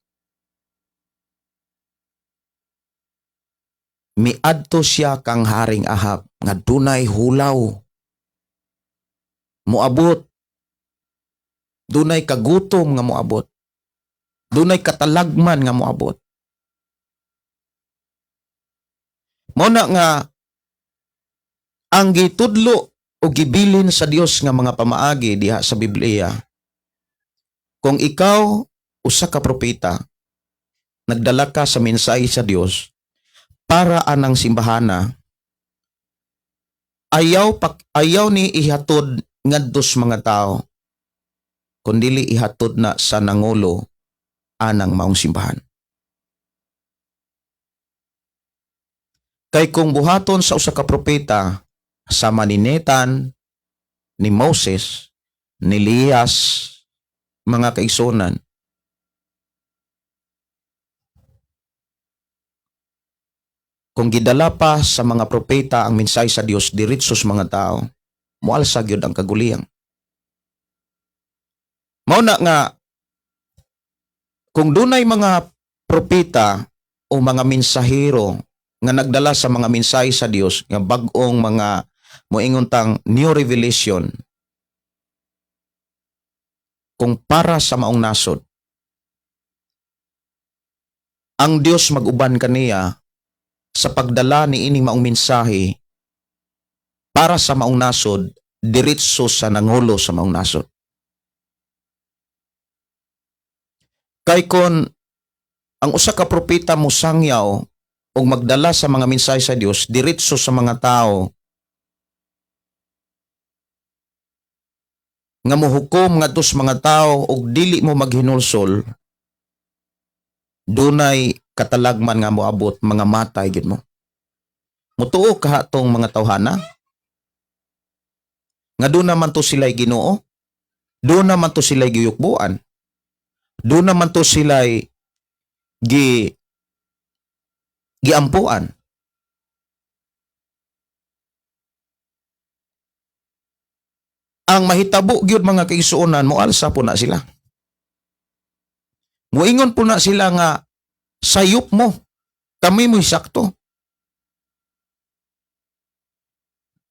Miadto siya kang Haring Ahab nga dunay hulaw. Moabot. Dunay kagutom nga moabot. Dunay katalagman nga moabot. Mao na nga ang gitudlo o gibilin sa Dios nga mga pamaagi diha sa Biblia. Kung ikaw usa ka propeta, nagdala ka sa mensahe sa Dios para anang simbahana, ayaw ni ihatod ngadto sa mga tao, kundili ihatod na sa nangulo anang maong simbahan. Kay kung buhaton sa usa ka propeta sa maninetan ni Moses, ni Elias, mga kaigsunan, kung gidala pa sa mga propeta ang mensahe sa Dios diretso sa mga tao, moalsa gyud ang kaguliyang. Mao na nga kung dunay mga propeta o mga mensahero nga nagdala sa mga mensahe sa Dios nga bag-ong mga moingon tang new revelation, kung para sa maong nasod, ang Dios mag-uban kaniya sa pagdala ni ining maong mensahe para sa maong nasod diretso sa nangulo sa maong nasod. Kay kon ang usa ka propeta musangyaw o magdala sa mga mensahe sa Dios diretso sa mga tao nga mohukom ngadto sa mga tao og dili mo maghinulsol, dunay katalagman nga moabot, mga matay gid mo. Mutuo ka tong mga tawhana nga doon naman to sila'y Ginoo, doon naman to sila'y giyukbuan, doon naman to sila'y giampuan. Ang mahitabo gyud mga kaigsuonan, moalsa po na sila. Muingon po na sila nga sayop mo, kami mo'y sakto.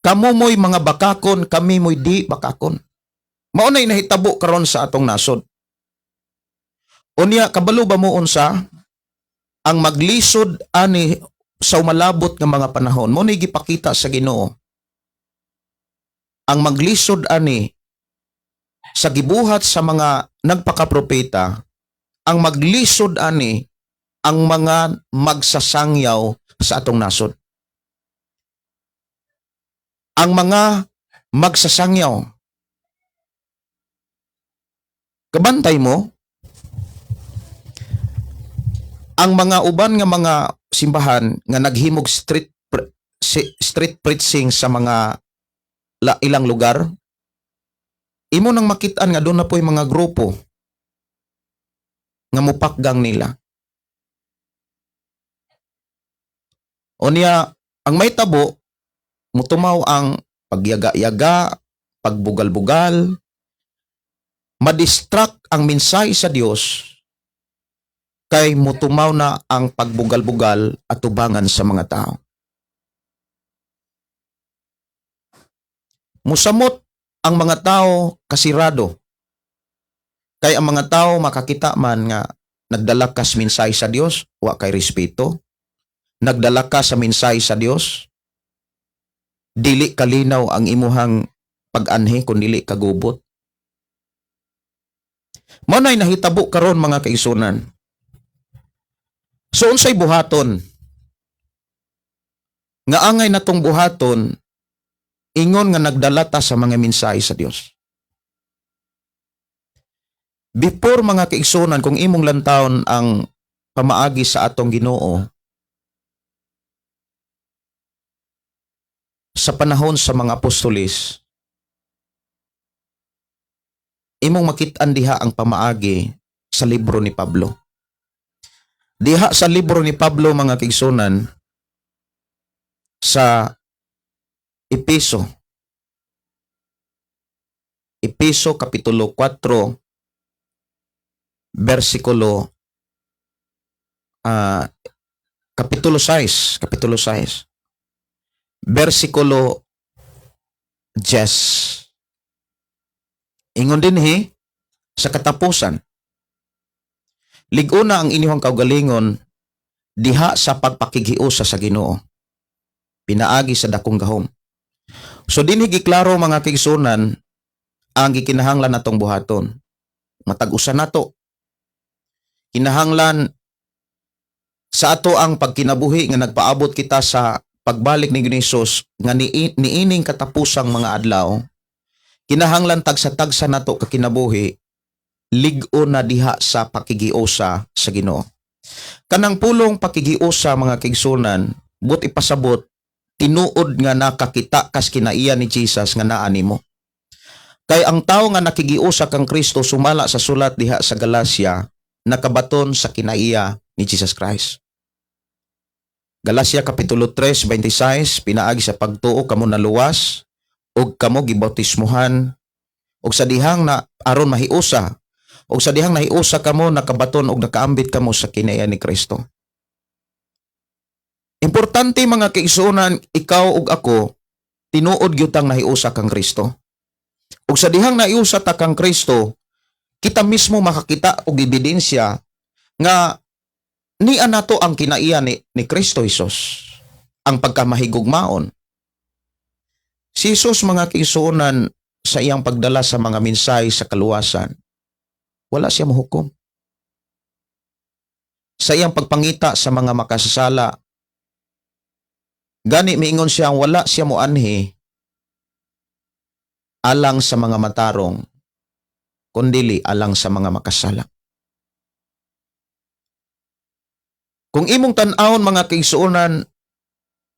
Kamo mo'y mga bakakon, kami mo'y di bakakon. Maunay nahitabo karon sa atong nasod. Unya, kabalo ba mo unsa ang maglisod ani sa umalabot nga mga panahon? Maunay gipakita sa Ginoo. Ang maglisod ani sa gibuhat sa mga nagpakapropeta, ang maglisod ani ang mga magsasangyaw sa atong nasod. Ang mga magsasangyaw, Kabantay mo ang mga uban nga mga simbahan nga naghimog street preaching sa mga ilang lugar. Imo nang makitaan nga doon na po'y mga grupo nga mupakgang nila. O niya, ang may tabo, mutumaw ang pagyaga-yaga, pagbugal-bugal, madistract ang mensahe sa Dios, kay mutumaw na ang pagbugal-bugal at tubangan sa mga tao. Musamot ang mga tao kasirado, kay ang mga tao makakita man nga nagdala ka sa mensahe sa Dios, wa kay respeto, nagdala ka sa mensahe sa Dios, dili kalinaw ang imuhang pag-anhi kung dili kagubot. Manay nahitabo karon mga kaigsunan. So unsay buhaton? Nga angay natong buhaton, ingon nga nagdala ta sa mga mensahe sa Dios. Before mga kaigsunan, kung imong lantawon ang pamaagi sa atong Ginoo, sa panahon sa mga apostolis, imong makit-an diha ang pamaagi sa libro ni Pablo. Diha sa libro ni Pablo mga kaigsunan, sa Epeso kapitulo 4 versikulo kapitulo 6 versikulo 10. Ingon dinhi sa katapusan, lig-una ang inyong kaugalingon diha sa pagpakighiusa sa Ginoo, pinaagi sa dakong gahom. So dinhi giklaro mga kaigsunan ang gikinahanglan natong buhaton. Matag-usa nato. Kinahanglan sa ato ang pagkinabuhi nga nagpaabot kita sa pagbalik ni Hesus nga niining katapusang mga adlaw. Kinahanglan tagsa-tagsa nato kakinabuhi lig-o na diha sa pakigiusa sa Ginoo. Kanang pulong pakigiusa mga kaigsunan, but ipasabot tinuod nga nakakita kas kinaiya ni Jesus nga naa nimo. Kay ang tao nga nakigiusa kang Kristo sumala sa sulat diha sa Galacia, nakabaton sa kinaiya ni Jesus Christ. Galacia kapitulo 3:26, pinaagi sa pagtuo kamo naluwas ug kamo gibautismuhan ug sa dihang na aron mahiusa ug sa dihang nahiusa kamo nakabaton ug nakaambit kamo sa kinaiya ni Kristo. Importante mga kaigsunan, ikaw ug ako tinuod gyud tang nahiusa kang Kristo. Ug sa dihang nahiusa ta kang Kristo, kita mismo makakita og ebidensya nga niya nato ang kinaiya ni Kristo Jesus, ang pagkamahigugmaon. Si Jesus mga kaigsunan sa iyang pagdala sa mga mensahe sa kaluwasan, wala siya mahukom. Sa iyang pagpangita sa mga makasasala, gani miingon siya wala siya moanhi alang sa mga matarong, kundili alang sa mga makasala. Kung imong tan-awon mga kaigsuonan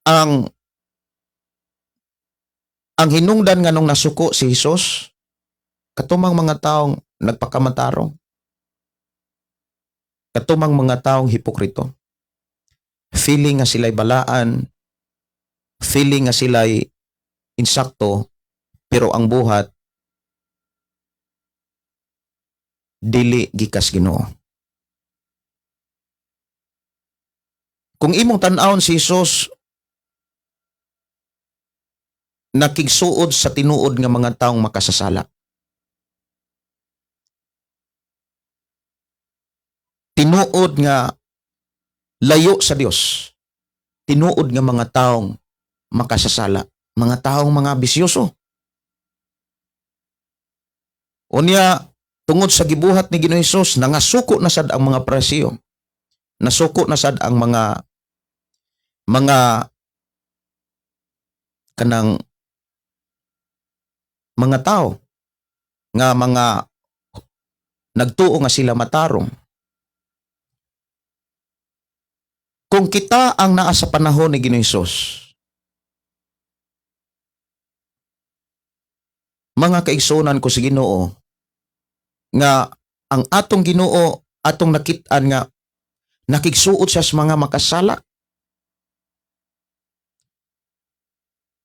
ang hinungdan nga nung nasuko si Jesus, katumang mga taong nagpakamatarong, katumang mga taong hipokrito, feeling nga sila'y balaan, feeling nga sila'y insakto, pero ang buhat dili gikas Ginoo. Kung imong tan-awon si Jesus nakigsuod sa tinuod nga mga taong makasasala, tinuod nga layo sa Dios, tinuod nga mga taong makasasala, mga taong mga bisyoso. Unya, tungod sa gibuhat ni Ginoong Hesus, nangasuko na sad ang mga Pariseo. Nasuko na sad ang mga kanang mga tao nga mga nagtuo nga sila matarong. Kung kita ang naa sa panahon ni Ginoong Hesus, mga kaigsunan ko sa Ginoo, nga ang atong Ginoo atong nakit-an nga nakigsuot siya sa mga makasala.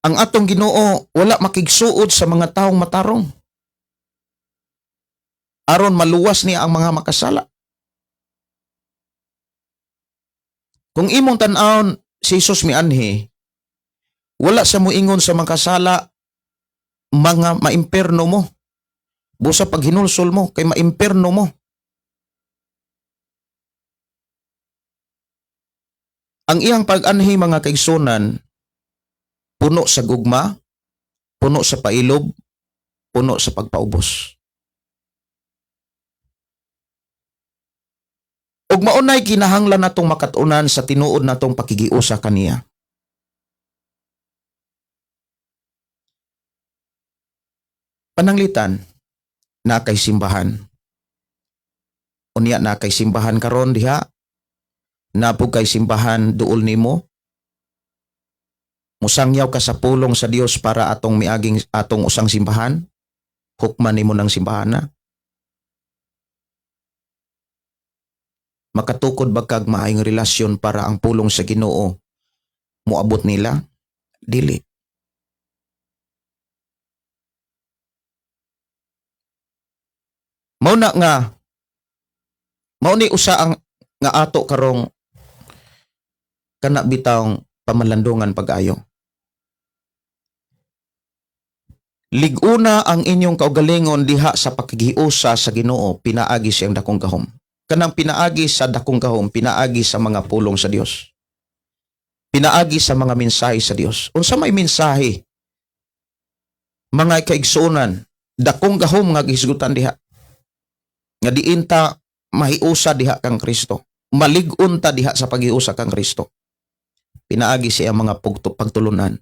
Ang atong Ginoo wala makigsuot sa mga taong matarong, aron maluwas niya ang mga makasala. Kung imong tan-awon si Jesus mianhi, wala sa muingon sa makasala, mga maimperno mo. Busa pag hinulsol mo, kay maimperno mo. Ang iyang pag-anhi mga kaigsunan, puno sa gugma, puno sa pailob, puno sa pagpaubos. Ug maunay kinahanglan natong makatunan sa tinuod natong pakigiusa kaniya. Pananglitan, na kay simbahan. Unya na kay simbahan karon diha, napog kay simbahan duol nimo. Musangyaw ka sa pulong sa Dios para atong miaging atong usang simbahan. Hukman nimo ng simbahana. Makatukod ba kag maayong relasyon para ang pulong sa Ginoo moabot nila? Dili. Mao ni usa ang nga ato karong kana bitawng pamalandungan pag-ayo. Liguna ang inyong kaugalingon diha sa pakigiusa sa Ginoo, pinaagi siyang dakong gahom. Kanang pinaagi sa dakong gahom, pinaagi sa mga pulong sa Dios. Pinaagi sa mga mensahe sa Dios. Unsa may mensahe? Mga kaigsuonan, dakong gahom nga gihisgutan diha. Nga diinta mahiusa diha kang Kristo. Malig-unta diha sa paghiusa kang Kristo. Pinaagi sa iyang mga pagtulunan.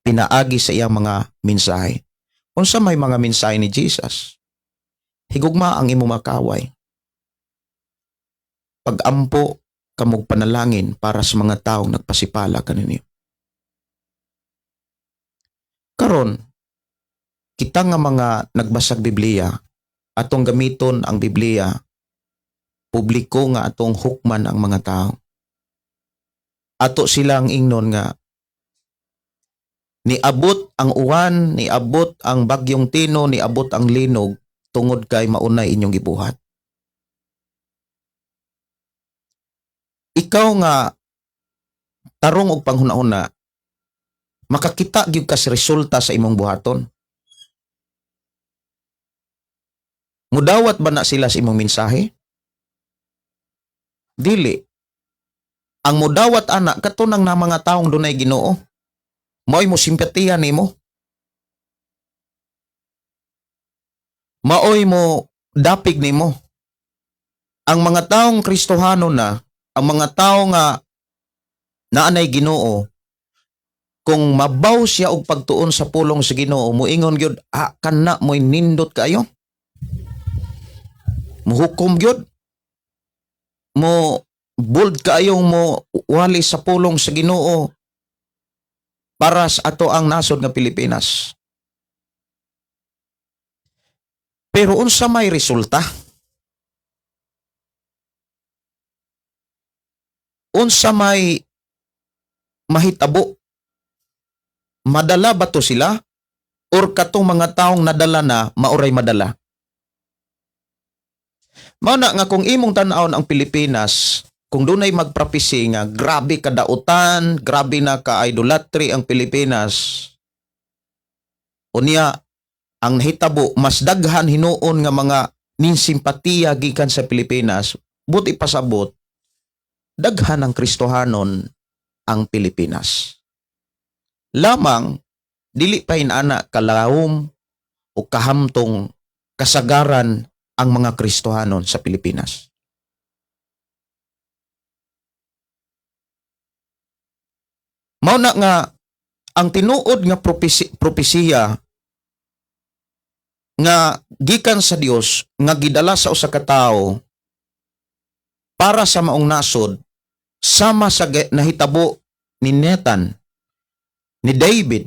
Pinaagi sa iyang mga mensahe. Unsa may mga mensahe ni Jesus? Higugma ang imong makaway. Pag-ampo kamog panalangin para sa mga taong nagpasipala kaninyo. Karon, kita nga mga nagbasag Biblia, atong gamiton ang Biblia, publiko nga atong hukman ang mga tao. Ato silang ingnon nga, niabot ang uwan, niabot ang bagyong Tino, niabot ang linog, tungod kay maunay inyong gibuhat. Ikaw nga tarong og panghuna-una, makakita gyud ka sa resulta sa imong buhaton. Mudawat ba na sila sa imong mensahe? Dili. Ang mudawat anak katunang na mga taong dunay Ginoo. Maoy mo simpatiya nimo. Maoy mo dapig nimo. Ang mga taong Kristohano na, ang mga tao nga naanay Ginoo, kung mabaw siya og pagtuon sa pulong sa Ginoo, muingon gyud, kana mo'y nindot kayo. Muhukom gyud. Mo bold kaayong mo wali sa pulong sa Ginoo para sa ato ang nasod nga Pilipinas. Pero unsa may resulta? Unsa may mahitabo? Madala ba to sila? Or katong mga taong nadala na, mauray madala? Mao na nga kung imong tan-awon ang Pilipinas, kung dunay magprophecy nga grabe kadautan, grabe na ka-idolatry ang Pilipinas, unya ang nahitabo mas daghan hinuon nga mga ninsimpatiya gikan sa Pilipinas, buti pasabot daghan ang Kristohanon ang Pilipinas. Lamang dili pa inana kalawom o kahamtong kasagaran ang mga Kristohanon sa Pilipinas. Mao na nga ang tinuod nga propesiya nga gikan sa Dios nga gidala sa usa ka tawo para sa maong nasod sama sa nahitabo ni Nathan, ni David,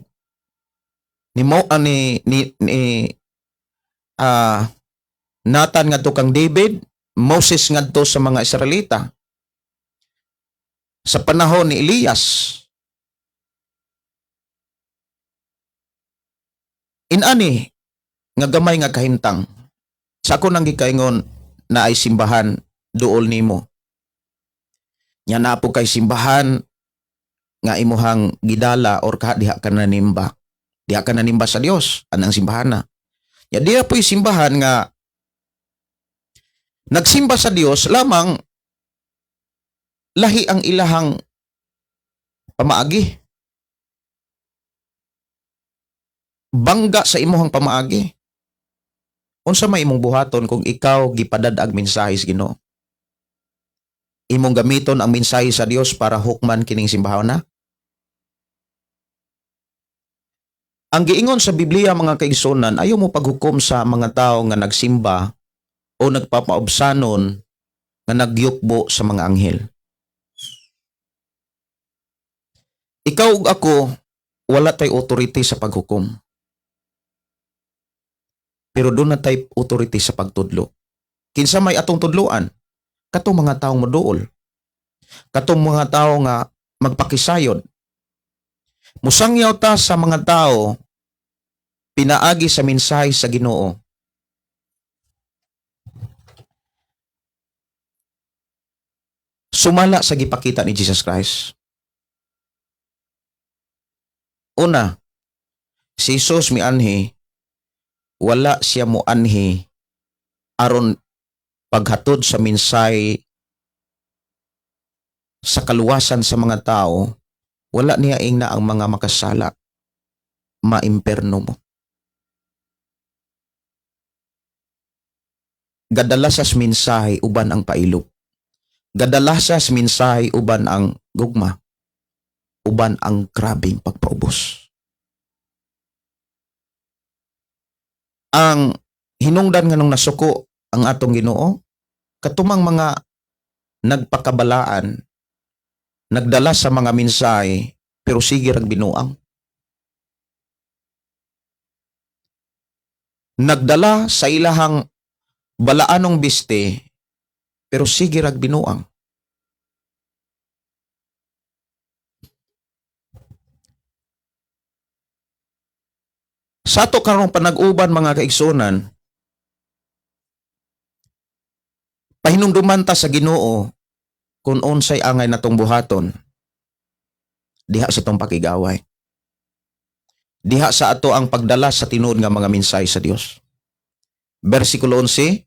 ni Mo Nathan ngadto kang David, Moses ngadto sa mga Israelita. Sa panahon ni Elias, inani nga gamay nga kahimtang sa ako nang gikaingon na ay simbahan duol nimo. Nya na po kay simbahan nga imuhang gidala or diha ka nanimba. Diha ka nanimba sa Dios anang simbahan na. Ya diha po'y simbahan nga nagsimba sa Dios lamang lahi ang ilahang pamaagi. Bangga sa imuhang pamaagi. Unsa may imong buhaton kung ikaw gipadadag mensahe sa Ginoo? Imong gamiton ang mensahe sa Dios para hukman kining simbahona? Ang giingon sa Biblia mga kaigsunan, ayaw mo paghukom sa mga tao nga nagsimba o nagpapaobsanon nga nagyukbo sa mga anghel. Ikaw ug ako, wala tay authority sa paghukom. Pero doon na tayo authority sa pagtudlo. Kinsa may atong tudloan? Katong mga taong moduol. Katong mga tao nga magpakisayod. Musangyaw ta sa mga tao pinaagi sa mensahe sa Ginoo. Sumala sa gipakita ni Jesus Christ. Una, si Jesus mianhi, wala siya moanhi aron paghatod sa minsay sa kaluwasan sa mga tao, wala niya ing na ang mga makasala maimperno mo. Gadalasas mensahe uban ang pailog. Gadalasas mensahe uban ang gugma. Uban ang grabing pagpaubos. Ang hinungdan nga nung nasuko ang atong Ginoo, katumang mga nagpakabalaan, nagdala sa mga mensahe, pero sige rag binuang. Nagdala sa ilahang balaanong biste, pero sige rag binuang. Sa ato karong panag-uban mga kaigsunan, pahinumduman ta sa Ginoo kung unsay angay natong buhaton. Diha sa itong pakigaway. Diha sa ato ang pagdala sa tinuod nga mga mensahe sa Dios. Versikulo 11,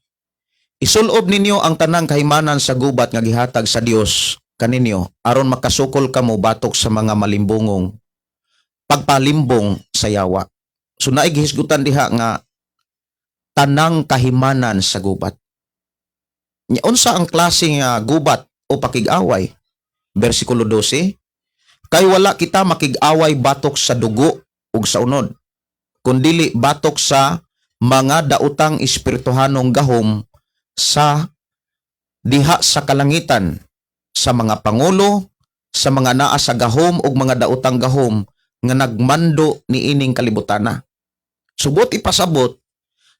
isulob ninyo ang tanang kahimanan sa gubat nga gihatag sa Dios kaninyo aron makasukol kamo batok sa mga malimbungong pagpalimbong sa yawa. So naigihisgutan diha nga tanang kahimanan sa gubat. Unsa ang klase nga gubat o pakig-away? Versikulo 12, kay wala kita makig-away batok sa dugo ug sa unod, kundili batok sa mga daotang espirituhanong gahom sa diha sa kalangitan, sa mga pangulo, sa mga naa sa gahom ug mga daotang gahom nga nagmando ni ining kalibutana. Subot ipasabot,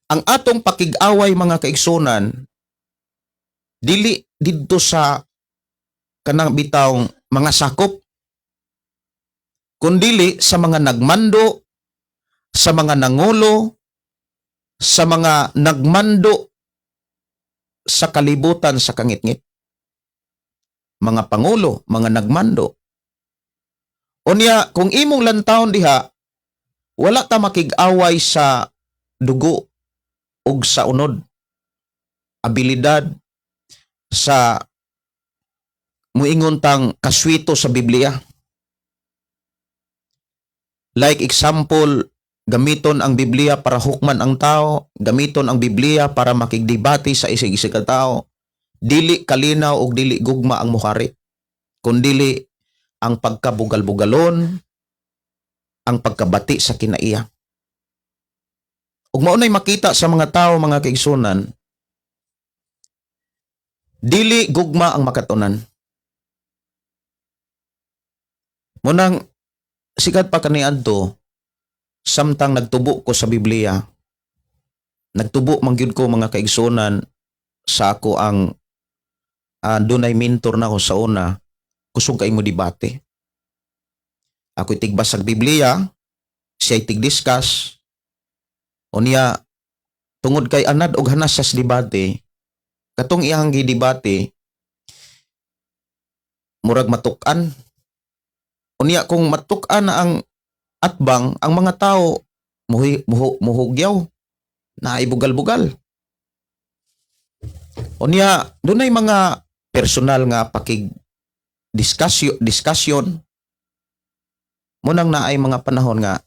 ang atong pakig-away mga kaigsunan, dili didto sa kanang bitawng mga sakop, kundili sa mga nagmando, sa mga nangulo, sa mga nagmando sa kalibutan sa kangitngit. Mga pangulo, mga nagmando. Unya, kung imong lantawon diha, wala ta makig-away sa dugo ug sa unod. Abilidad sa muingon tang kaswito sa Biblia. Like example, gamiton ang Biblia para hukman ang tao, gamiton ang Biblia para makigdebate sa isig-isig ka tao. Dili kalinaw ug dili gugma ang muhari, kundili ang pagkabugal-bugalon, ang pagkabati sa kinaiya. ug maunay makita sa mga tao mga kaigsunan, dili gugma ang makatunan. Munang sikat pa kaniadto, samtang nagtubo ko sa Biblia, nagtubo man gyud ko mga kaigsunan sa ako ang dunay mentor na ko sa una, kusog kay mo debate. Ako'y tigbas sa Biblia, siya'y tigdiskas, unya tungod kay anad og hanas sa debate, katong iyang gidebate murag matuk-an. Unya kung matuk-an na ang atbang, ang mga tao muhugyaw, naibugal-bugal. Unya dunay mga personal nga discussion munang naay mga panahon nga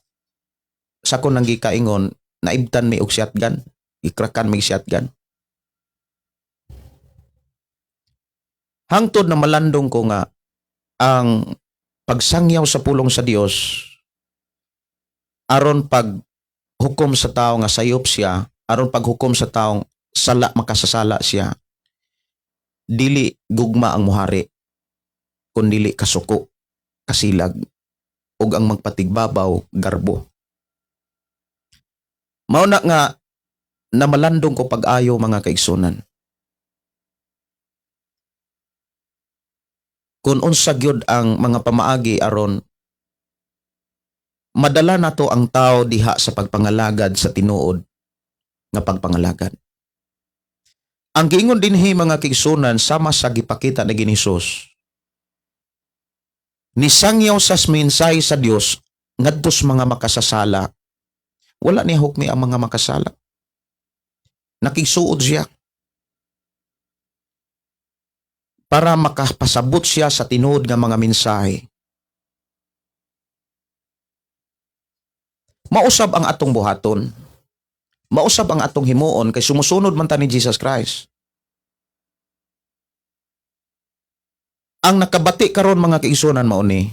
sa ko nang gikaingon naibtan mi og shotgun, ikrakan mi shotgun. Hangtod na malandong ko nga ang pagsangyaw sa pulong sa Dios aron pag hukom sa tao nga sayop siya, aron pag hukom sa taong sala makasasala siya, dili gugma ang muhari kundili kasuko, kasilag, ug ang magpatigbabaw garbo. Mao na nga na malandong ko pag-ayo mga kaigsunan. Kung unsa gyud ang mga pamaagi aron madala nato ang tao diha sa pagpangalagad sa tinuod nga pagpangalagad. Ang giingon dinhi mga kaigsunan sama sa gipakita ni Hesus, nisangyaw sa mensahe sa Dios ngadto sa mga makasasala. Wala niya hukmi ang mga makasala. Nakigsuod siya para makapasabot siya sa tinuod nga mga mensahe. Mausab ang atong buhaton. Mausab ang atong himuon kay sumusunod man ta ni Jesus Christ. Ang nakabati karon mga kaigsunan mao ni,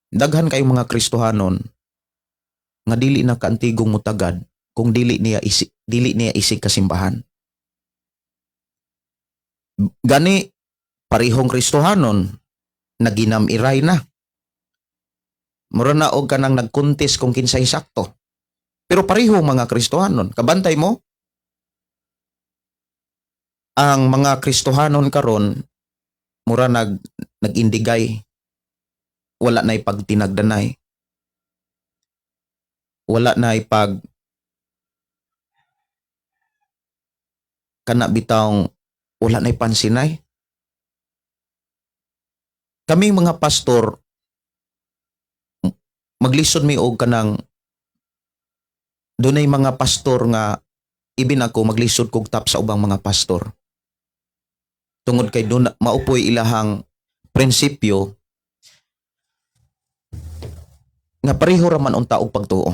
daghan kayong mga Kristohanon nga dili na kaantigong mutagad kung dili niya isig kasimbahan. Gani parihong Kristohanon naginamiray na. Mura na og kanang nagkuntis kung kinsay sakto. Pero parihong mga Kristohanon, kabantay mo? Ang mga Kristohanon karon mura nagindigay, wala na ipagtinagdanay, wala na ipag kana bitawng wala na ipansinay. Kaming mga pastor maglisod mi og kanang dunay mga pastor nga ibin ako maglisod kog tap sa ubang mga pastor. Tungod kay doon maupoy ilahang prinsipyo nga pareho ra man unta og pagtuo.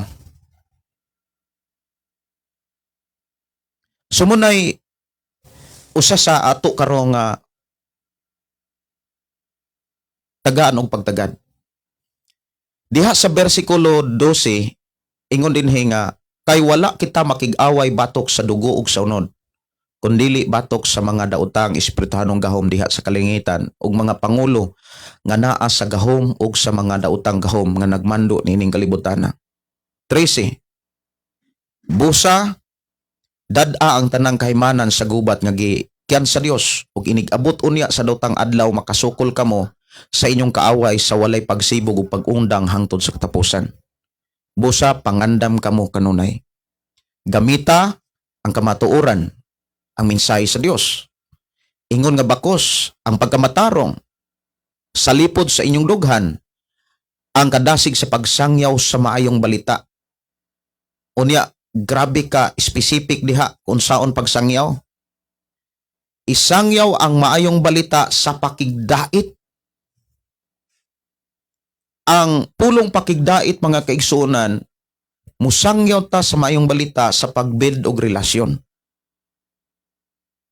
Sumunay usa sa ato karon nga tagaan og pagtagad. Diha sa bersikulo 12 ingon dinhi nga kay wala kita makig-away batok sa dugo ug sa unod, kundili batok sa mga daotang espirituhanong gahom diha sa kalingitan ug mga pangulo nga naa sa gahom ug sa mga daotang gahom nga nagmando nining kalibutan. 13. Busa dad-a ang tanang kahimanan sa gubat nga gikian sa Dios ug inig-abot unya sa daotang adlaw makasukol kamo sa inyong kaaway sa walay pagsibog ug pag-undang hangtod sa katapusan. Busa pangandam kamo kanunay. Gamita ang kamatuoran, ang mensahe sa Dios. Ingon nga bakos ang pagkamatarong, salipod sa inyong dughan, ang kadasig sa pagsangyaw sa maayong balita. Unya, grabe ka specific diha kung saon pagsangyaw. Isangyaw ang maayong balita sa pakigdait. Ang pulong pakigdait mga kaigsunan, musangyaw ta sa maayong balita sa pagbuild og relasyon.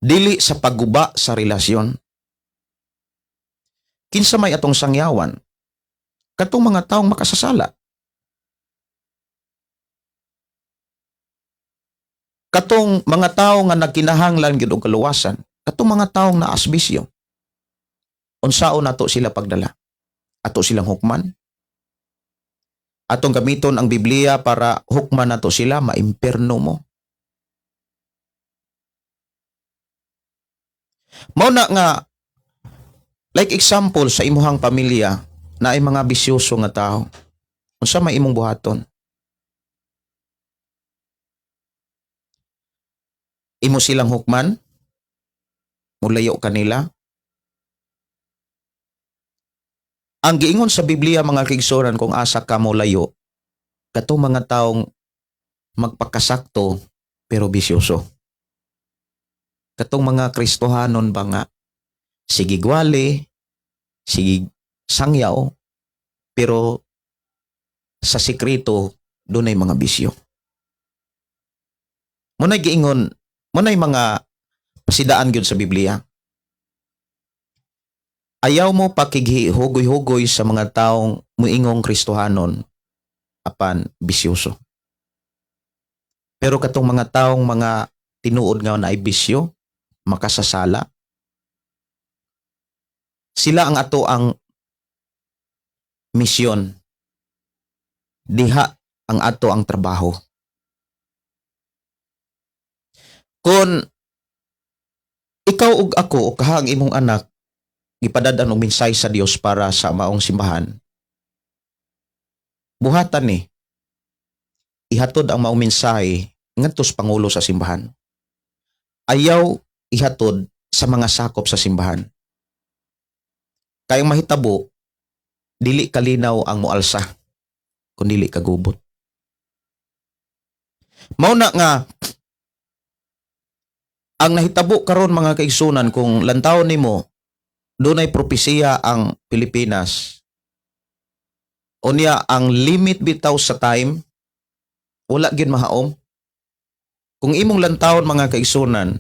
Dili sa pagguba sa relasyon. Kinsa may atong sangyawan? Katong mga taong makasasala. katong mga tao nga nagkinahanglan gyud og kaluwasan, katong mga taong naasbisyo, unsaon nato sila pagdala? Ato silang hukman? Atong gamiton ang Biblia para hukman nato sila, maimperno mo? Mao na nga, like example sa imuhang pamilya na ay mga bisyoso nga tao, unsa may imong buhaton? Imo silang hukman? Mulayo kanila? Ang giingon sa Biblia mga kaigsoran kung asa ka mulayo, katong mga taong magpakasakto pero bisyoso. Katong mga Kristohanon ba nga, sige gwale, sige sangyaw, pero sa sikreto, doon ay mga bisyo. Muna'y giingon, muna'y mga pasidaan gyud sa Biblia. Ayaw mo pakighugoy-hugoy sa mga taong muingong Kristohanon apan bisyoso. Pero katong mga taong mga tinuod nga na ay bisyo, makasasala, sila ang ato ang misyon. Diha ang ato ang trabaho. Kung ikaw ug ako o kahang imong anak gipadad-an og mensahe sa Dios para sa maong simbahan, buhatan ni ihatod ang maong mensahe ngadto sa pangulo sa simbahan. Ayaw ihatod sa mga sakop sa simbahan. Kayong mahitabo, dili kalinaw ang moalsa kung dili kagubot. Mao na nga ang nahitabo karon mga kaigsunan, kung lantawon nimo dunay propesiya ang Pilipinas, unya ang limit bitaw sa time wala gyud mahaom. Kung imong lantawon mga kaigsunan,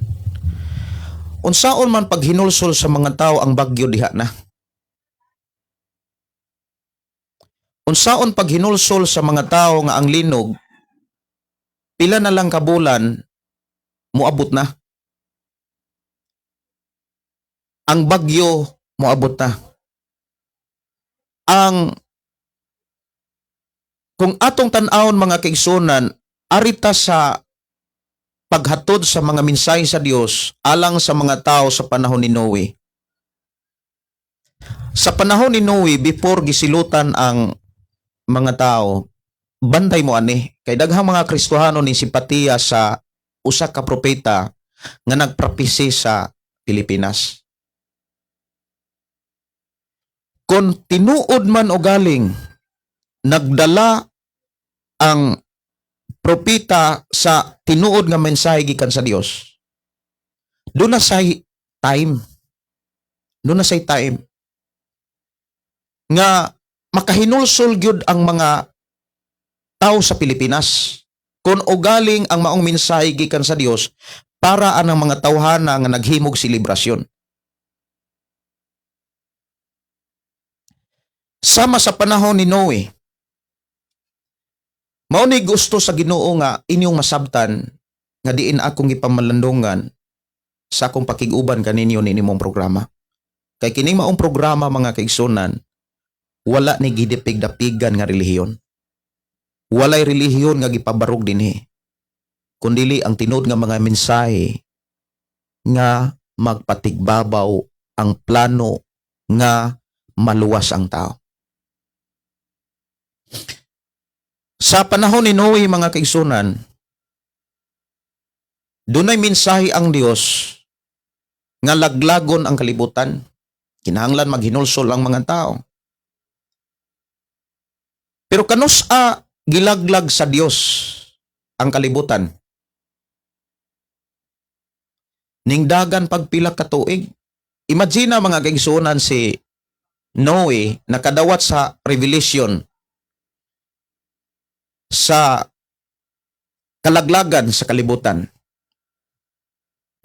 unsaon man paghinulsol sa mga tao ang bagyo diha na. Unsaon paghinulsol sa mga tao nga ang linog pila na lang kabulan moabot na. Ang bagyo moabot na. Kung atong tan-awon mga kaigsunan, arita sa paghatod sa mga mensahe sa Dios alang sa mga tao sa panahon ni Noe. Sa panahon ni Noe, before gisilutan ang mga tao, bantay mo ani, kay daghang mga Kristohano ni simpatiya sa usa ka propeta nga nagpropesi sa Pilipinas. Kung tinuod man o galing, nagdala ang propeta sa tinuod nga mensahe gikan sa Dios, doon na say time. Doon na say time nga makahinulsol gyud ang mga tao sa Pilipinas kung o galing ang maong mensahe gikan sa Dios para anang mga tawhana nga naghimog selebrasyon. Sama sa panahon ni Noe, mao ni gusto sa Ginoo nga inyong masabtan nga diin akong ipamalandungan sa akong pakiguban kaninyo ni nimong programa. Kay kining maong programa mga kaigsunan, wala ni gidipig-dapigan nga relihiyon. Walay relihiyon nga gipabarog dinhi, kundili ang tinud nga mga mensahe nga magpatigbabaw ang plano nga maluwas ang tao. Sa panahon ni Noe mga kaigsunan, dunay mensahe ang Dios nga laglagon ang kalibutan. Kinahanglan maghinulsol ang mga tao. Pero kanus-a gilaglag sa Dios ang kalibutan. Ning dagan pagpila ka tuig. Imagine mga kaigsunan si Noe nakadawat sa Revelation sa kalaglagan sa kalibutan.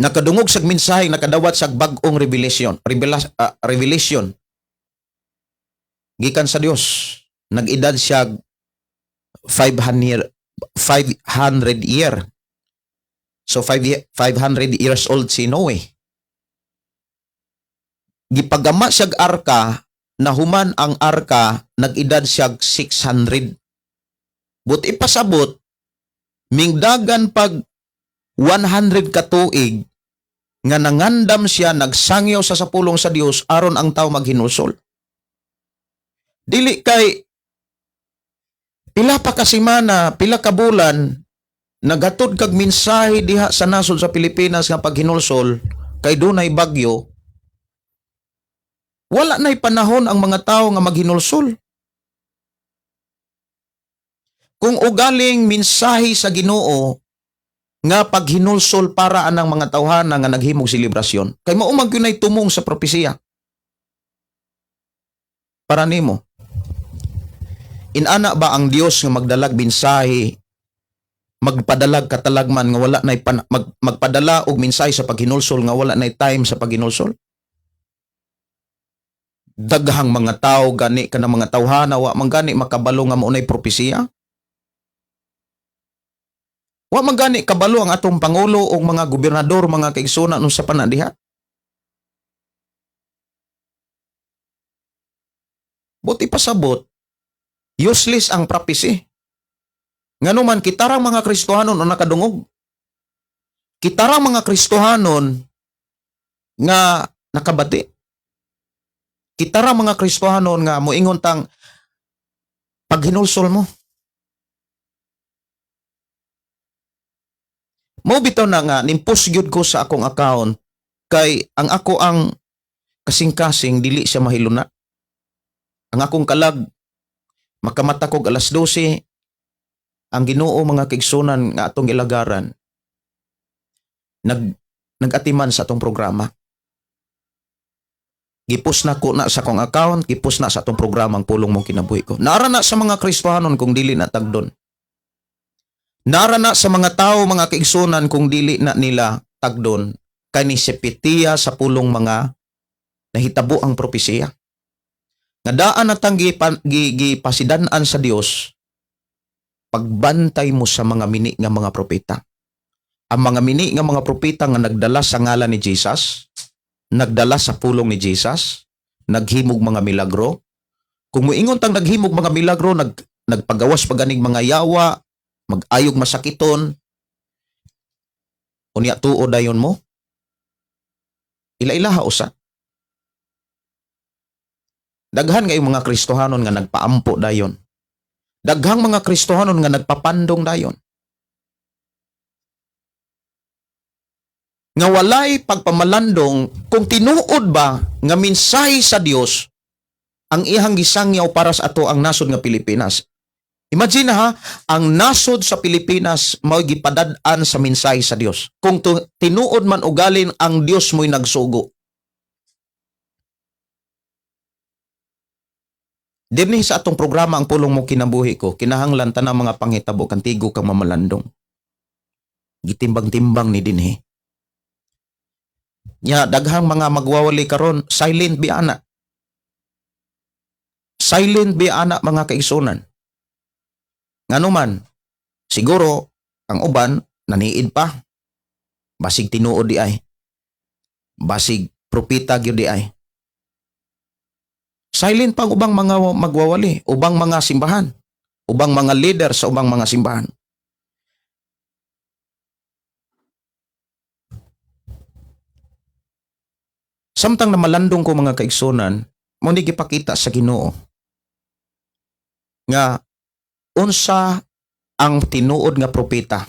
Nakadungog sa mensahe, nakadawat sa bag-ong revelation. Gikan sa Dios. Nag-edad siya 500 year. So 500 years old si Noe. Gipagama siyag arka, nahuman ang arka, nag-edad siyag 600. But ipasabot, mingdagan pag 100 katuig, nga nangandam siya, nagsangyaw sa sapulong sa Dios aron ang tao maghinulsol. Dili kay pila pa ka semana, pila ka bulan, nagatod kag mensahe diha sa nasod sa Pilipinas nga paghinulsol, kay dunay bagyo, wala na'y panahon ang mga tao nga maghinulsol. Kung ugaling mensahe sa Ginoo nga paghinulsol para anang mga tawhana nga naghimog selebrasyon, kay maumag yun ay tumong sa propesiya. Para nimo, inana ba ang Dios nga magdalag mensahe, magpadalag katalagman nga wala na'y magpadala og mensahe sa paghinulsol nga wala na'y time sa paghinulsol? Daghang mga tao gani ka ng mga tawhana wa man gani makabalo nga maunay propesiya. Wa man gani kabalo ang atong pangulo o mga gobernador, mga kaigsoon sa panadiha. Buti pasabot, useless ang prophecy. Nganuman kitarang mga Kristohanon o nakadungog. Kitarang mga Kristohanon nga nakabati. Kitara mga Kristohanon nga moingon tang paghinulsol mo. Mo bitaw na nga nimpos gyud ko sa akong account kay ang ako ang kasing-kasing dili siya mahiluna. Ang akong kalag makamata kog alas 12 ang Ginoo mga kaigsunan nga atong ilagaran nagatiman sa atong programa. Gipos na ko na sa akong account, gipos na sa atong programang Pulong Mong Kinabuhi Ko. Naara na sa mga Kristohanon kung dili na tagdon. Naara na sa mga tao, mga kaigsunan kung dili na nila tagdon. Kay ni Sepetiya sa pulong mga nahitabo ang propesiya. Nga daan natang gipasidanan sa Dios, pagbantay mo sa mga mini nga mga propeta. Ang mga mini nga mga propeta nga nagdala sa ngalan ni Jesus, nagdala sa pulong ni Jesus, naghimog mga milagro. Kung moingon tang naghimog mga milagro, nagpagawas paganing mga yawa, mag-ayog masakiton, unya tuo dayon mo, ila-ilaha usa. Daghan nga yung mga Kristohanon nga nagpaampo dayon. Daghang mga Kristohanon nga nagpapandong dayon. Nga walay pagpamalandong kung tinuod ba nga mensahe sa Dios ang ihang gisangyaw para sa ato ang nasod nga Pilipinas. Imagine ha, ang nasod sa Pilipinas mao gipadad-an sa mensahe sa Dios. Kung tinuod man ugalin ang Dios mo'y nagsugo. Dinhi sa atong programa ang Pulong Mong Kinabuhi Ko, kinahanglan tanang mga panghitabo kantigo kang mamalandong. Gitimbang-timbang ni dinhi. Nya daghang mga magwawali karon, silent biana. Silent biana mga kaigsunan. Nganuman, siguro ang uban naniid pa. Basig tinuod di ay. Basig propeta gyud di ay. Silent pang ubang mga magwawali, ubang mga simbahan, ubang mga leader sa ubang mga simbahan. Samtang na malandong ko mga kaigsunan, mo ni gipakita sa Ginoo nga unsa ang tinuod nga propeta.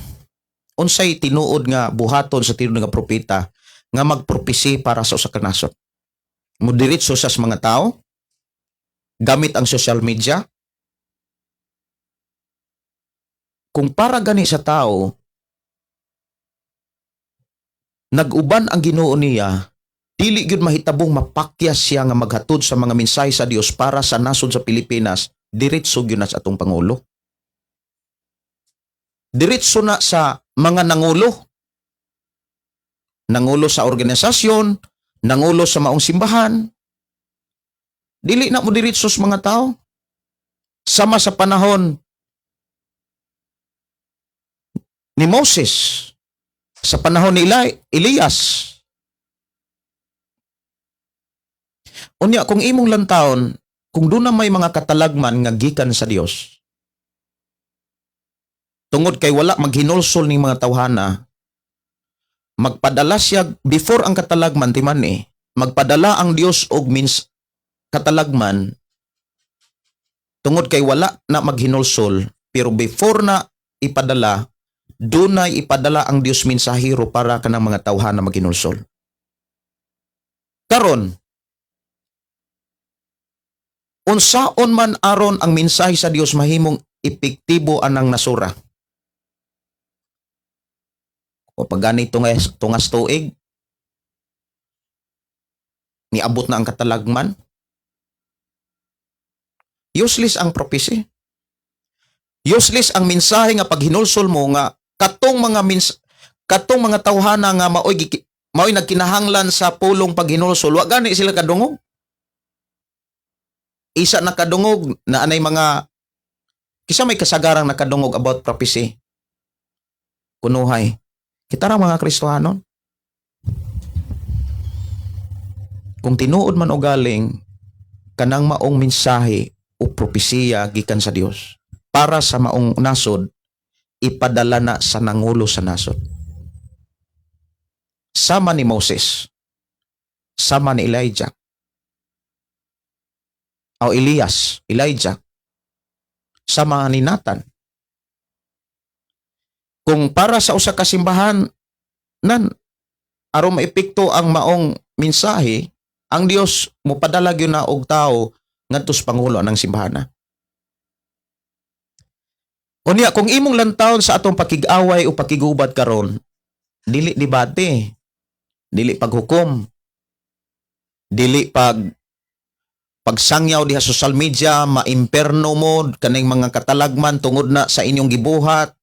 Unsay tinuod nga buhaton sa tinuod nga propeta nga magpropesi para sa usa ka nasod. Mudiretso sa mga tao gamit ang social media. Kung para gani sa tao, nag-uban ang Ginoo niya, dili gyud mahitabong mapakyas siya nga maghatod sa mga mensahe sa Dios para sa nasod sa Pilipinas, diretso gyud na sa atong pangulo. Diretso na sa mga nangulo. Nangulo sa organisasyon, nangulo sa maong simbahan. Dili na mo diretso sa mga tao. Sama sa panahon ni Moses. sa panahon ni Elias. Unya, kung imong lantawon, kung doon na may mga katalagman nga gikan sa Dios, tungod kay wala maghinulsol ning mga tawhana, magpadala siya before ang katalagman timan magpadala ang Dios og katalagman tungod kay wala na maghinulsol, pero before na ipadala, dunay ipadala ang Dios mensahero para kanang mga tawhana maghinulsol. Karon, unsaon man aron ang mensahe sa Dios mahimong epektibo anang nasura. O pag gani tungas tuig, niabot na ang katalagman, useless ang prophecy. Useless ang mensahe nga pag hinulsol mo nga katong mga tawhana nga maoy nagkinahanglan sa pulong pag hinulsol, wa gani sila kadungog. Isa nakadungog na anay mga kisa may kasagarang nakadungog about prophecy. Kunuhay. Kita ra mga Kristohanon. Kung tinuod man o galing kanang maong mensahe o propesiya gikan sa Dios para sa maong nasod, ipadala na sa nangulo sa nasod. Sama ni Moses, sama ni Elijah, o Elias, Elijah, sama ni Nathan. Kung para sa usa ka simbahan aron maepekto ang maong mensahe, ang Dios mopadala gyud na og tao ngadto sa pangulo ng simbahan. Unya, kung imong lantawon sa atong pakig-away o pakigubad karon, dili debate, dili paghukom, dili pagsangyaw diha sa social media, maimperno mo kaning mga katalagman tungod na sa inyong gibuhat,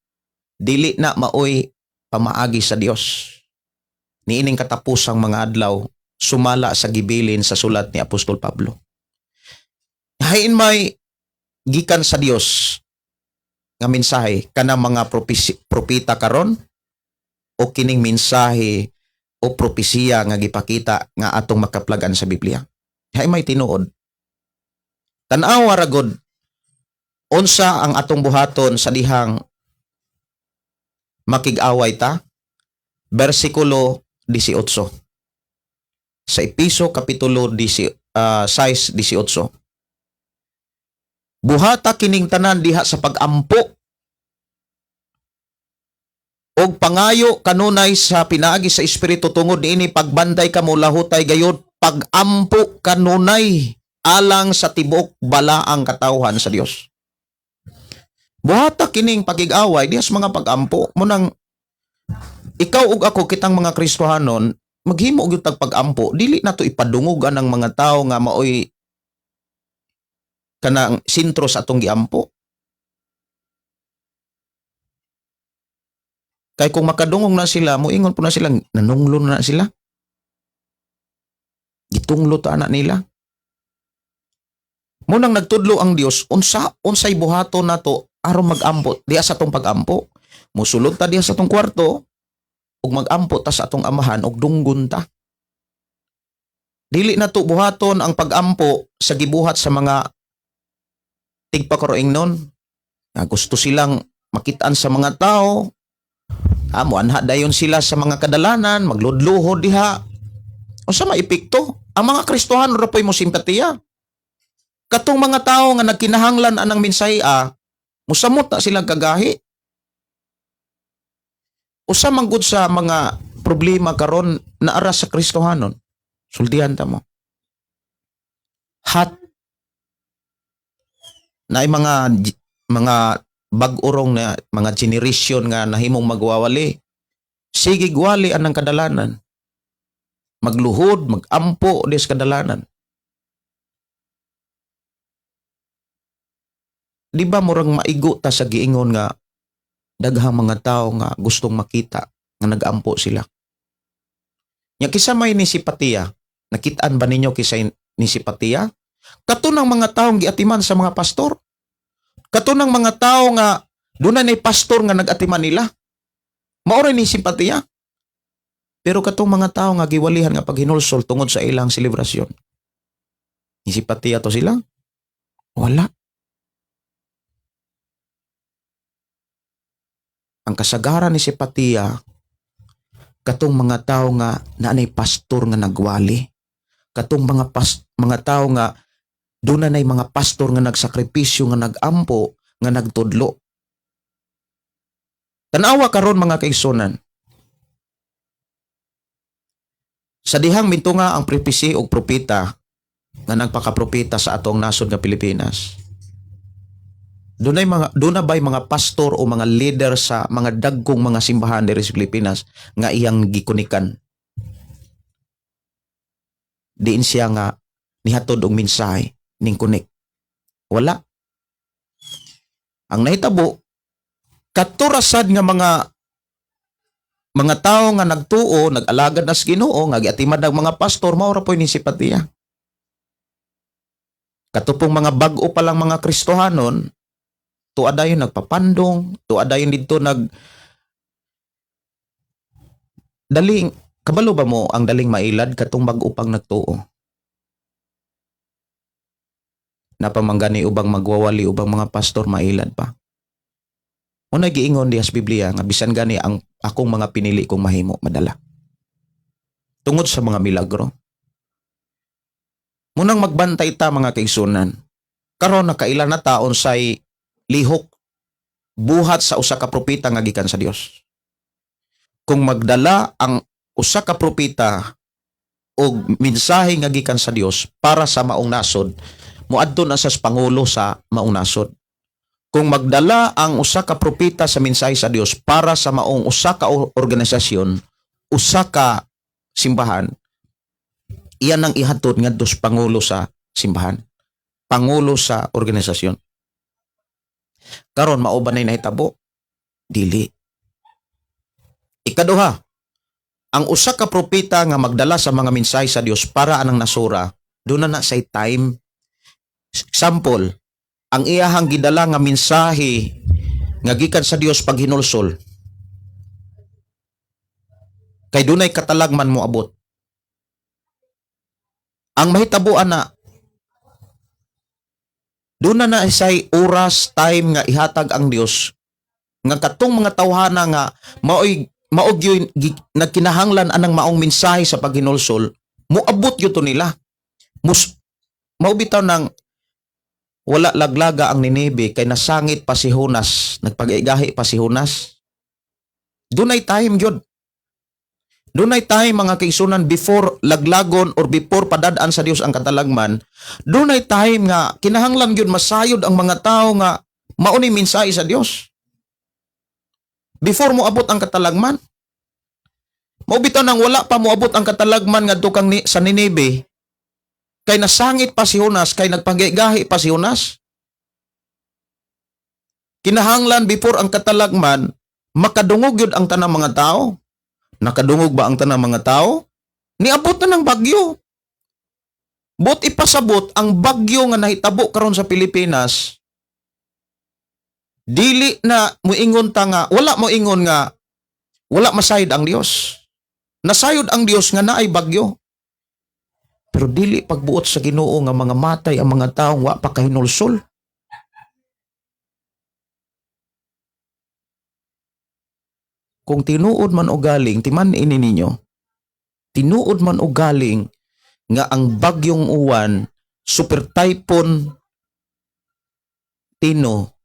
dili na maoy pamaagi sa Dios. Niining katapusang mga adlaw, sumala sa gibilin sa sulat ni Apostol Pablo. Hain may gikan sa Dios nga mensahe kana mga propeta karon o kining mensahe o propesiya nga gipakita nga atong makaplagan sa Biblia. Hain may tinuod. Tan-aw ra gud unsa ang atong buhaton sa dihang makig-away ta. Versikulo 18. Sa Episo kapitulo 6:18. Buhata kining tanan diha sa pag-ampo og pangayo kanunay sa pinaagi sa Espiritu tungod niini pagbantay kamo lahutay gayud pag-ampo kanunay alang sa tibuok balaang katawhan sa Dios. Buhata kining pagig-away diha sa mga pag-ampo munang ikaw ug ako kitang mga Kristohanon maghimo og tag pag-ampo, dili nato ipadungugan ang mga tawo nga maoy kanang sentro sa atong giampo. Kay kung makadungog na sila, moingon po na sila, nanunglo na sila. Gitunglo ta anak nila. Munang nagtudlo ang Dios, unsay buhaton nato aron mag-ampo diha sa atong pag-ampo. Musulod ta diha sa atong kwarto ug mag-ampo ta sa atong amahan ug dunggon ta. Dili nato buhaton ang pag-ampo sa gibuhat sa mga tigpakaroing nun. Gusto silang makitaan sa mga tao. Muanha dayon sila sa mga kadalanan, magludluhod diha. O sa maepekto, ang mga Kristohano ra po'y mo simpatiya. Katong mga tao nga nagkinahanglan anang mensahe musamot na silang kagahi. Usa man gud sa mga problema karon na ara sa Kristohanon. Sultihan ta mo. Na mga bag-urong na mga generation nga nahimong magwawali. Sige gwali anang kadalanan. Magluhod, magampo des kadalanan. Di ba murang maigo ta sa giingon nga daghang mga tao nga gustong makita nga nagampo sila. Nya kisa may ni simpatiya, nakitaan ba ninyo kisa ni simpatiya? Kato ng mga taong giatiman sa mga pastor. Kato ng mga tao nga doon na pastor nga nag-atiman nila. Maoray ni simpatiya. Pero katong mga tao nga giwalihan nga paghinulsol tungod sa ilang selebrasyon. Isipatiya to sila? Wala. Ang kasagaran ni Sipatiya, katong mga tao nga naanay pastor nga nagwali. Katong mga tao nga doon na mga pastor nga nagsakripisyo, nga nagampo, nga nagtudlo. Tanawa karon mga kaigsunan. Sa dihang mintunga ang prophecy o propeta nga nagpakapropeta sa atong nasod nga Pilipinas. Doon na ba'y mga pastor o mga leader sa mga dagkong mga simbahan diri sa Pilipinas nga iyang gikunikan. Diin siya nga nihatod og mensahe ning kunik. Wala. Ang nahitabo, katurasad nga mga tao nga nagtuo, nag-alagad nas Ginoo, nga giatimad ng mga pastor, mao ra poy ni Sipatiya. Katupong mga bag-o pa lang mga Kristohanon, tuwa dayon nagpapandong, tuwa dayon dito daling, kabalo ba mo ang daling mailad katong bag-o pang nagtuo? Napamanggani ubang magwawali ubang mga pastor mailad pa. Unay giingon diha sa Biblia nga bisan gani ang akong mga pinili kong mahimo madala. Tungod sa mga milagro. Munang magbantay ta mga kaigsunan. Karon nakailan na taon say lihok buhat sa usa ka propeta nga gikan sa Dios. Kung magdala ang usa ka propeta og mensahe nga gikan sa Dios para sa maong nasod, muadto na sa pangulo sa maong nasod. Kung magdala ang usa ka propeta sa mensahe sa Dios para sa maong usa ka organisasyon, usa ka simbahan, iyan ang ihatod ngadto sa pangulo sa simbahan, pangulo sa organisasyon. Karon mao ba nay nahitabo? Dili. Ikaduha, ang usa ka propeta nga magdala sa mga mensahe sa Dios para anang nasura, doon na say time. Example, ang iyahang gidala nga mensahe nga gikan sa Dios pag hinulsol. Kay dunay katalagman mo abot. Ang mahitabuan na doon na isay oras, time nga ihatag ang Dios nga katong mga tawhana nga maog yun nagkinahanglan anang maong mensahe sa paghinulsol, moabot yun to nila. Maubitaw ng wala laglaga ang Ninebe kay nasangit pa si Jonas, nagpag-igahi pa si Jonas. Dunay time yun. Dunay time mga kaigsunan before laglagon or before padadaan sa Dios ang katalagman. Dunay time nga kinahanglan yun masayod ang mga tao nga mauni mensahe sa Dios. Before mo abot ang katalagman. Maubitaw nang wala pa mo abot ang katalagman nga tukang sa Ninebe. Kay nasangit pa si Jonas, kay nagpag-igahi pa si Jonas. Kinahanglan before ang katalagman, makadungog yun ang tanang mga tao. Nakadungog ba ang tanang mga tao? Niabot na ng bagyo. But ipasabot ang bagyo nga nahitabo karon sa Pilipinas, dili na moingon ta nga, wala moingon nga, wala masayod ang Dios. Nasayod ang Dios nga naay bagyo. Pero dili pagbuot sa Ginoo nga mga matay ang mga taong wa pa kahinulsol. Kung tinuod man o galing, timan ini ninyo, tinuod man o galing nga ang bagyong uwan, super typhoon Tino,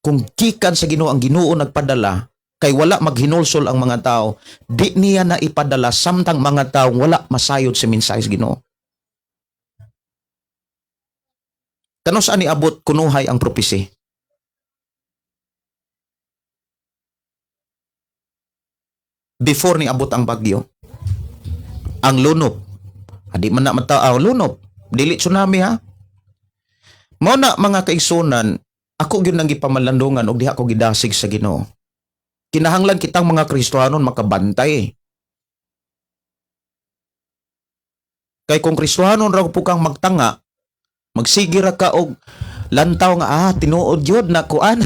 kung gikan sa Ginoo ang Ginoo nagpadala, kay wala maghinulsol ang mga tao, di niya na ipadala samtang mga taong wala masayod sa mensahe sa Ginoo. Kano saan niabot kunuhay ang prophecy? Before ni abot ang bagyo. Ang lunop. Di man na matao lunop. Dili tsunami ha. Mao na mga kaigsunan, ako gyud nang gipamalandungan og diha ko gidasig sa Ginoo. Kinahanglan kitang mga Kristohanon makabantay. Kay kung Kristohanon ra po kang magtanga, magsigira ka og lantaw nga tinuod yun na kuan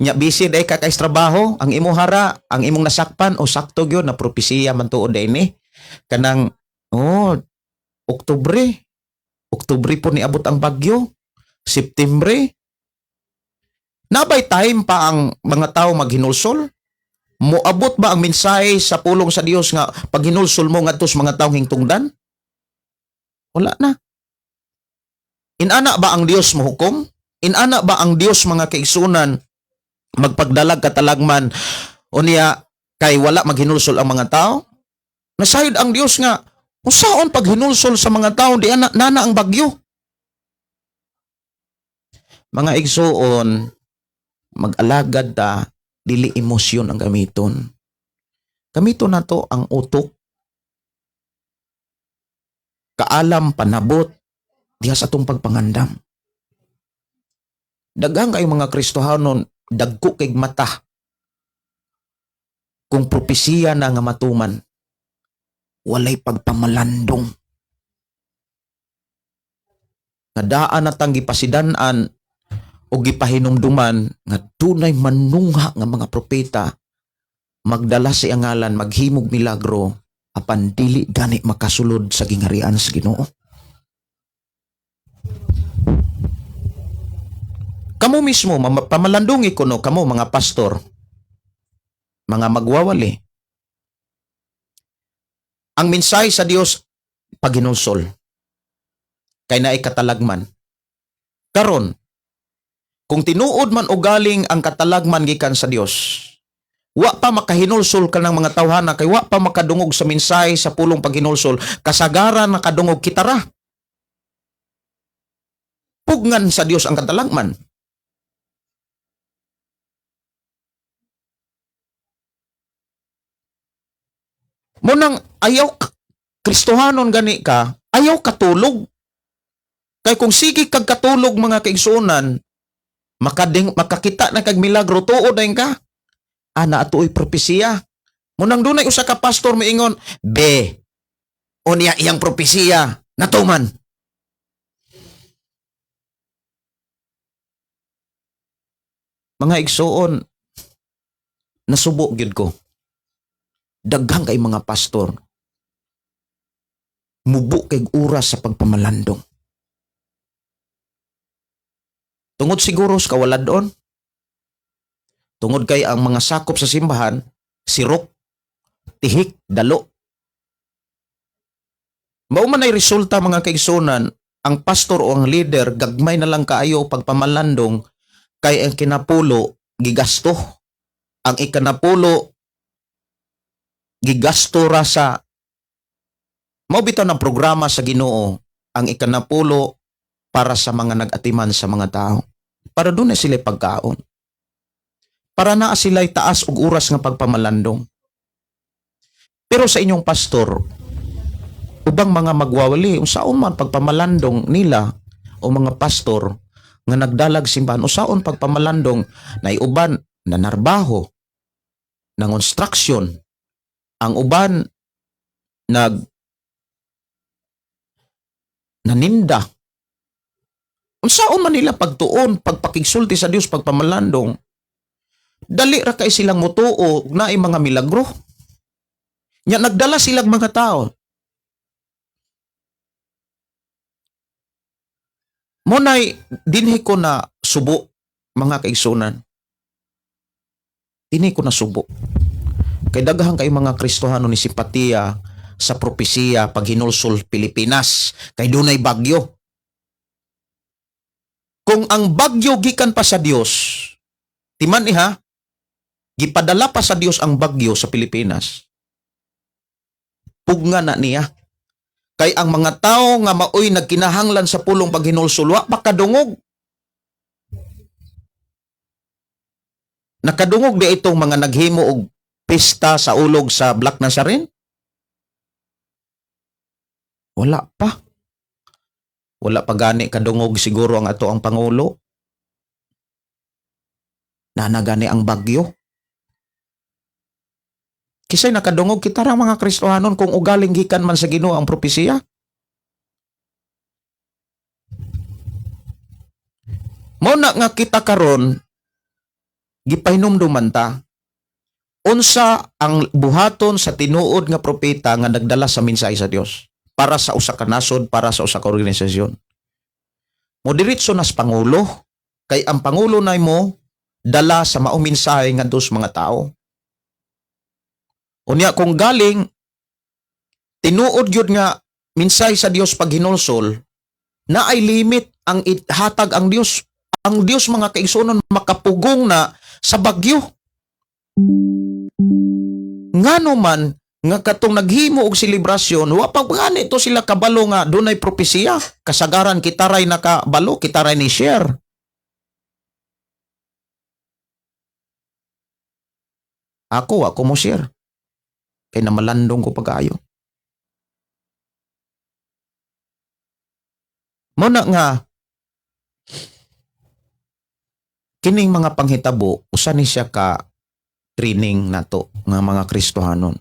Nya busy day ka kay trabaho, ang imo hara, ang imong nasakpan o sakto gyud na propesiya man tuod day ni. Kanang Oktubre. Oktubre po niabot ang bagyo. Septembre. Nabay time pa ang mga tao maghinulsol? Moabot ba ang mensahe sa pulong sa Dios nga pag hinulsol mo ngadto sa mga taong hingtungdan? Wala na. Inana ba ang Dios mohukom? Inana ba ang Dios mga kaigsunan magpagdalag katalagman o niya kay wala maghinulsol ang mga tao? Nasayod ang Dios nga usaon pag hinulsol sa mga tao di nana ang bagyo. Mga igsuon, mag-alagad ta, dili emosyon ang gamiton. Gamiton na to ang utok, kaalam, panabot, diha sa atong pagpangandam. Daghang kay mga Kristohanon, dagko kay mata. Kung propesiya na nga matuman, walay pagpamalandong. Nadaan na tang gipasidanan o gipahinumduman nga dunay manungha nga mga propeta magdala sa ngalan maghimog milagro apan dili gani makasulod sa gingarian sa Ginoo. Kamo mismo pamalandungi kuno kamo mga pastor, mga magwawali. Ang mensahe sa Dios paghinulsol kay naay katalagman. Karon kung tinuod man o galing ang katalagman gikan sa Dios, wa pa makahinulsol ka ng mga tawhana kay wa pa makadungog sa mensahe sa pulong paghinulsol, kasagaran nakadungog kitara. Pugngan sa Dios ang katalagman. Munang ayaw Kristohanon gani ka, ayaw katulog. Kay kung sige kag katulog mga kaigsuonan, makakita na kag milagro tuod dayon ka. Ana atoy propesiya. Munang dunay usa ka pastor miingon, "Be, unya iyang propesiya natuman." Mga igsuon, nasubo gyud ko. Daghang kay mga pastor mubo kay oras sa pagpamalandong. Tungod siguro sa kawaladon. Tungod kay ang mga sakop sa simbahan, sirok, tihik, dalo. Mao man ay resulta mga kaigsunan, ang pastor o ang leader gagmay na lang kaayo pagpamalandong kay ang kinapulo gigasto. Ang ikanapulo gigasto ra sa mao bitaw ng programa sa Ginoo, ang ikanapulo para sa mga nag-atiman sa mga tao. Para doon na sila pagkaon. Para na sila'y taas og oras nga pagpamalandong. Pero sa inyong pastor, ubang mga magwawali, unsaon man pagpamalandong nila o mga pastor nga nagdalag simbahan, usaon pagpamalandong na iuban na narbaho, na construction, ang uban naninda. Unsaon man nila pagtuon, pagpakigsulti sa Dios, pagpamalandong, dali ra kay silang mutuo na mga milagro. Nya nagdala silang mga tao. Monay dinhi ko na subo mga kaigsunan. Dinhi ko na subo. Kay daghang kay mga Kristohano ni simpatiya sa propesiya paghinulsol Pilipinas kay dunay bagyo. Kung ang bagyo gikan pa sa Dios, timan iha, gipadala pa sa Dios ang bagyo sa Pilipinas. Pugna na niya. Kay ang mga tao nga maoy nagkinahanglan sa pulong paghinulsol, wa pa kadungog. Nakadungog di itong mga naghimo og pista sa ulog sa Black Nazarene? Wala pa. Wala pa gani kadungog siguro ang ato ang Pangulo. Nanagani ang bagyo. Kisay nakadungog kita ra mga Kristohanon kung ugaling gikan man sa Ginoo ang propesiya. Mao na nga kita karon gipahinumduman ta unsa ang buhaton sa tinuod nga propeta nga nagdala sa mensahe sa Dios para sa usa ka nasod, para sa usa ka organisasyon. Mo diretso nas pangulo kay ang pangulo nay mo dala sa maong mensahe nga dos mga tao. Unya kung galing tinuod gyud nga mensahe sa Dios pag hinulsol, na ay limit ang hatag ang Dios. Ang Dios mga kaigsunon makapugong na sa bagyo. Ngano man nga katong naghimo og selebrasyon, wa pa gani to sila kabalo nga dunay propesiya. Kasagaran kitaray nakabalo, kitaray ni share. Ako mo share. Kay namalandong ko pag-ayo. Muna nga, kining mga panghitabo, usa ni siya ka training nato nga mga Kristohanon.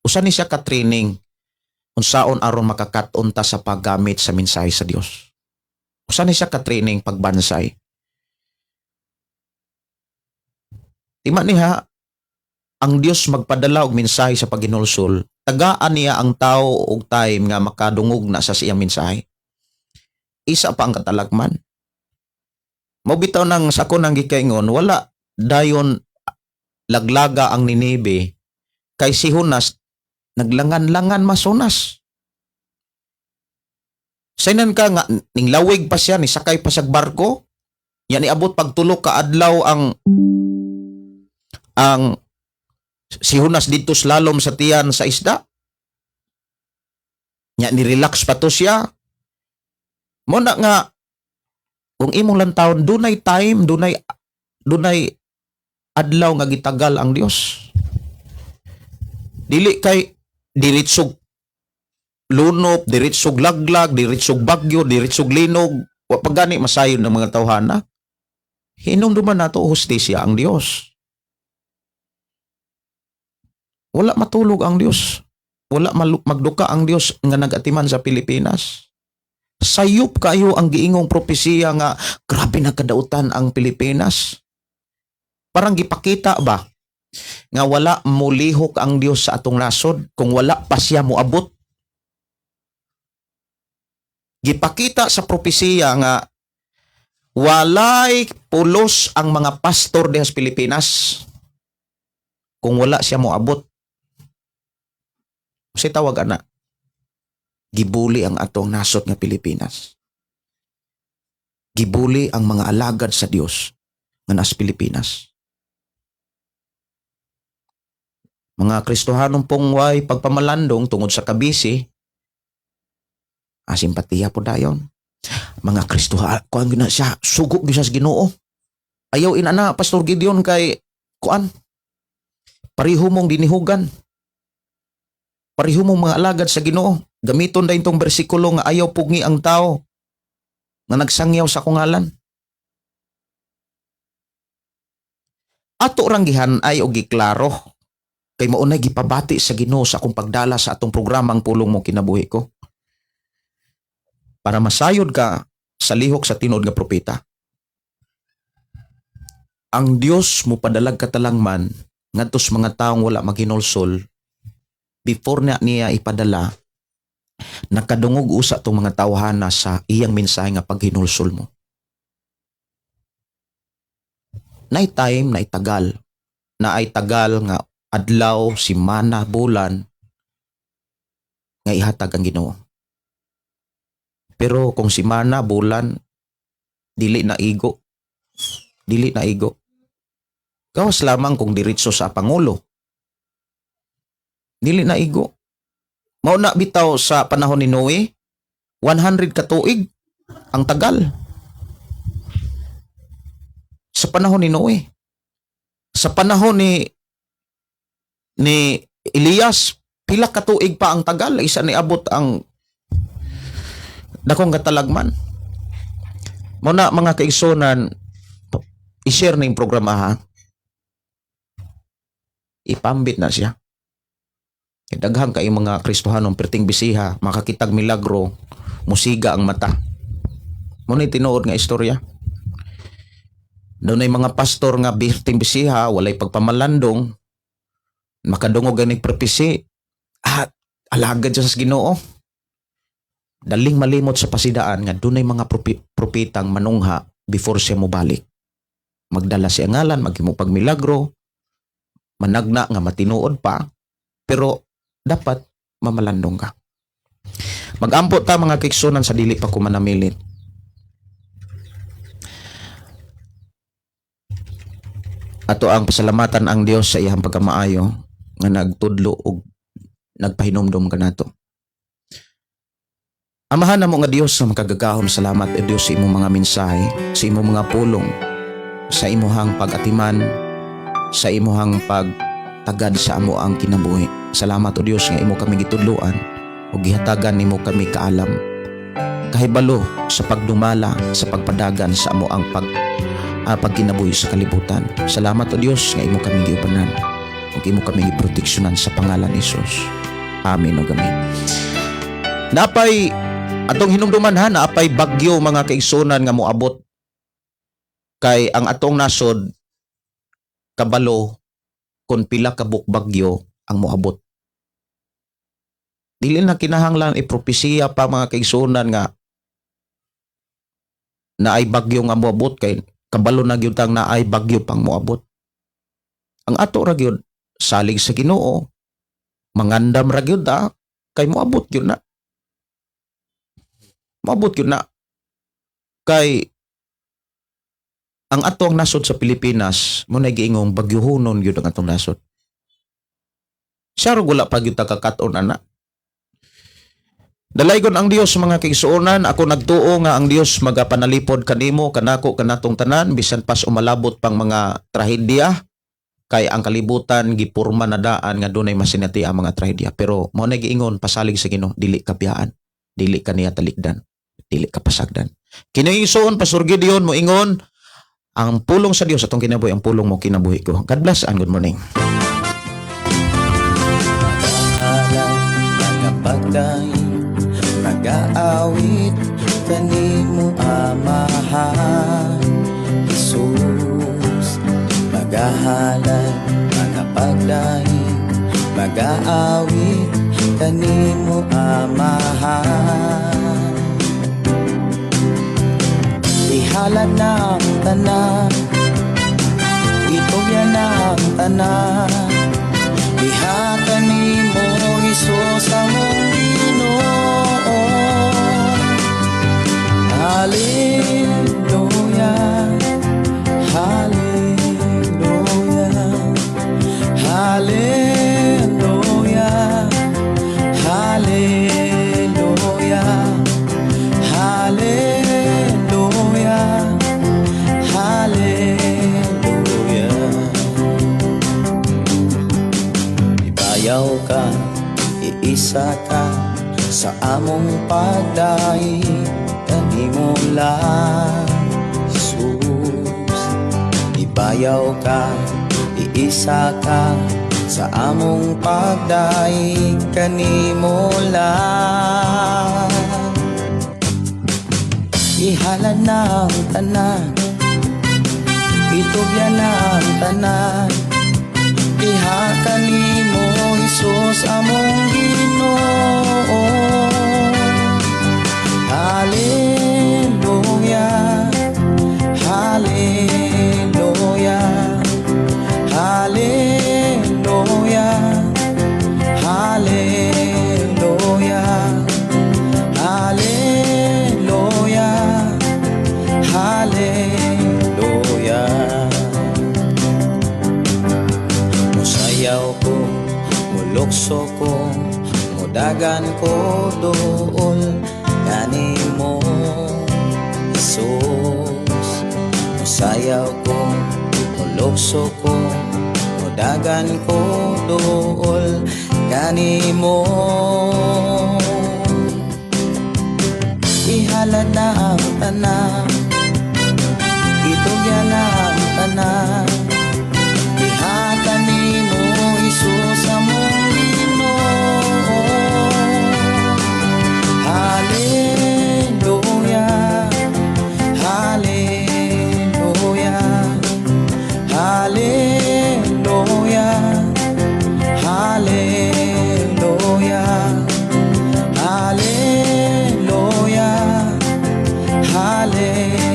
Usa ni siya ka training unsaon aron makakaton ta sa paggamit sa mensahe sa Dios. Usa ni siya ka training pagbansay. Tima niya, ang Dios magpadala og mensahe sa paghinulsol, tagaan niya ang tao og time nga makadungog na sa siyang mensahe. Isa pa ang katalagman. Mobitaw nang sako nang gikaingon, wala dayon laglaga ang Ninibe kay si Jonas naglangan-langan masunas. Saynan ka nga ning lawig pa siya, ni sakay pa sa barko, yan iabot pagtulo ka adlaw ang si Jonas dito slalom sa tiyan sa isda. Nya ni-relax pa to siya. Muna nga, kung imong lantawon, dunay time, dunay adlaw nga gitagal ang Dios. Dili kay diritsog lunop, diritsog laglag, diritsog bagyo, diritsog linog, wa pa gani masayon ng mga tawhana. Hinumduman nato hustisya ang Dios. Wala matulog ang Dios. Wala magduka ang Dios nga nagatiman sa Pilipinas. Sayop kayo ang giingong propesiya nga grabe na kadautan ang Pilipinas. Parang gipakita ba nga wala mulihok ang Dios sa atong nasod kung wala pa siya moabot. Gipakita sa propesiya nga walay pulos ang mga pastor diha sa Pilipinas kung wala siya moabot. Kasi tawag ana, gibuli ang atong nasod nga Pilipinas. Gibuli ang mga alagad sa Dios nga nas Pilipinas. Mga Kristohanong pong way pagpamalandong tungod sa kabisi, simpatiya po dayon. Mga Kristohan, kuan gina siya, sugok gyud sa Ginoo. Ayaw inana Pastor Gideon kay kuan. Pareho mong dinihugan. Pareho mong mga alagad sa Ginoo. Gamiton dayon tong bersikulo nga ayaw pugngi ang tao nga nagsangyaw sa kungalan. Ato ranggihan ay og giklaro kay maunay gipabati sa Ginoo sa akong pagdala sa atong programang Pulong Mo Kinabuhi Ko. Para masayod ka sa lihok sa tinuod nga propeta. Ang Dios mo padalag katalangman ngadto sa mga taong wala maghinulsol before na niya ipadala, nakadungog usa tong mga tawhana sa iyang mensahe nga paghinulsol mo. Naay time, naay tagal nga adlaw, simana, bulan nga ihatag ang Ginoo. Pero kung simana, bulan, dili na igo. Gawas lamang kung diretso sa Pangulo. Dili na igo. Mao na bitaw sa panahon ni Noe, 100 ka tuig ang tagal. Sa panahon ni Noe. Sa panahon ni Elias, pila ka tuig pa ang tagal. Isa ni abot ang dakong katalagman. Mao na mga kaigsonan, i-share na yung programa ha. Ipambit na siya. Daghang kay mga Kristohanong perting bisiha, makakitag milagro, musiga ang mata. Muna tinuod nga istorya. Doon ay mga pastor nga birting bisiha, walay pagpamalandong, makadungog ang nagpropesi, at alagad siya sa Ginoo. Daling malimot sa pasidaan nga doon ay mga propetang manungha before siya mobalik. Magdala siya ngalan, maghimo pagmilagro, managna nga matinuod pa, pero dapat mamalandong ka. Mag-ampo ta mga kaigsunan sa dili pa ko manamilit. Ato ang pasalamatan ang Dios sa iyang pagkamaayo nga nagtudlo og nagpahinomdom kanato. Amahan namo nga Dios sa makagagahom, salamat e Dios sa imong mga mensahe, sa imong mga pulong, sa imuhang pag-atiman, sa imuhang pagtagad sa amo ang kinabuhi. Salamat o Dios nga imo kami gitudloan ug gihatagan nimo kami kaalam kahibalo sa pagdumala sa pagpadagan sa amo ang pagkinabuhi sa kalibutan. Salamat o Dios nga imo kami giubanan ug imo kami giproteksyonan sa pangalan ni Jesus. Amen o gamin. Napay atong hinumduman ha, naapay bagyo mga kaigsunan nga moabot kay ang atong nasod kabalo kung pila ka bagyo ang moabot. Dili na kinahanglan ipropesiya pa mga kaigsunan nga na ay bagyo nga moabot kay kabalo na gyud tang na ay bagyo pang moabot. Ang ato ra gyud salig sa Ginoo, mangandam ra gyud ta kay moabot gyud na. Moabot gyud na. Kay ang atong nasod sa Pilipinas mo na giingong bagyohonon gyud ang atong nasod. Siya ro gula pa gyud ta kakaton ana. Dalaygon ang Dios mga kaigsuonan, ako nagtuo nga ang Dios magapanalipod kanimo kanako kanatong tanan bisan pas umalabot pang mga trahedya kay ang kalibutan gipurma na daan nga dunay masinati ang mga trahedya. Pero mo na giingon pasalig sa Ginoo, dili ka biyaan, dili ka niya talikdan, dili ka pasagdan. Kinaigsuon Pastor Gideon mo ingon ang pulong sa Dios atong kinabuhi, ang pulong mo kinabuhi ko. God bless and good morning. Nag-aawit kanimo amahan Jesus, magahalad mga pagdahin, mag-aawit kanimo amahan. Ihalad na ang tanan, itugyan na ang tanan, iha kanimo Jesus among Ginoo. Hallelujah, hallelujah, hallelujah, hallelujah, hallelujah, hallelujah. Ibayaw ka, iisa ka sa among pagdaig kanimo lang Jesus. Ibayaw ka, iisa ka sa among pagdaig kanimo lang. Ihalad na ang tanan, itugyan na ang tanan, iha kanimo Jesus among Ginoo. Hallelujah, hallelujah, hallelujah, hallelujah, hallelujah, hallelujah. Musayaw ko, mulukso ko, mudagan ko dool kanimo Jesus. Musayaw ko, mulukso ko, mudagan ko dool kanimo. Ihalad na ang tanan, itugyan na ang tanan, iha kanimo Jesus among Ginoo. Hallelujah, hallelujah, Pare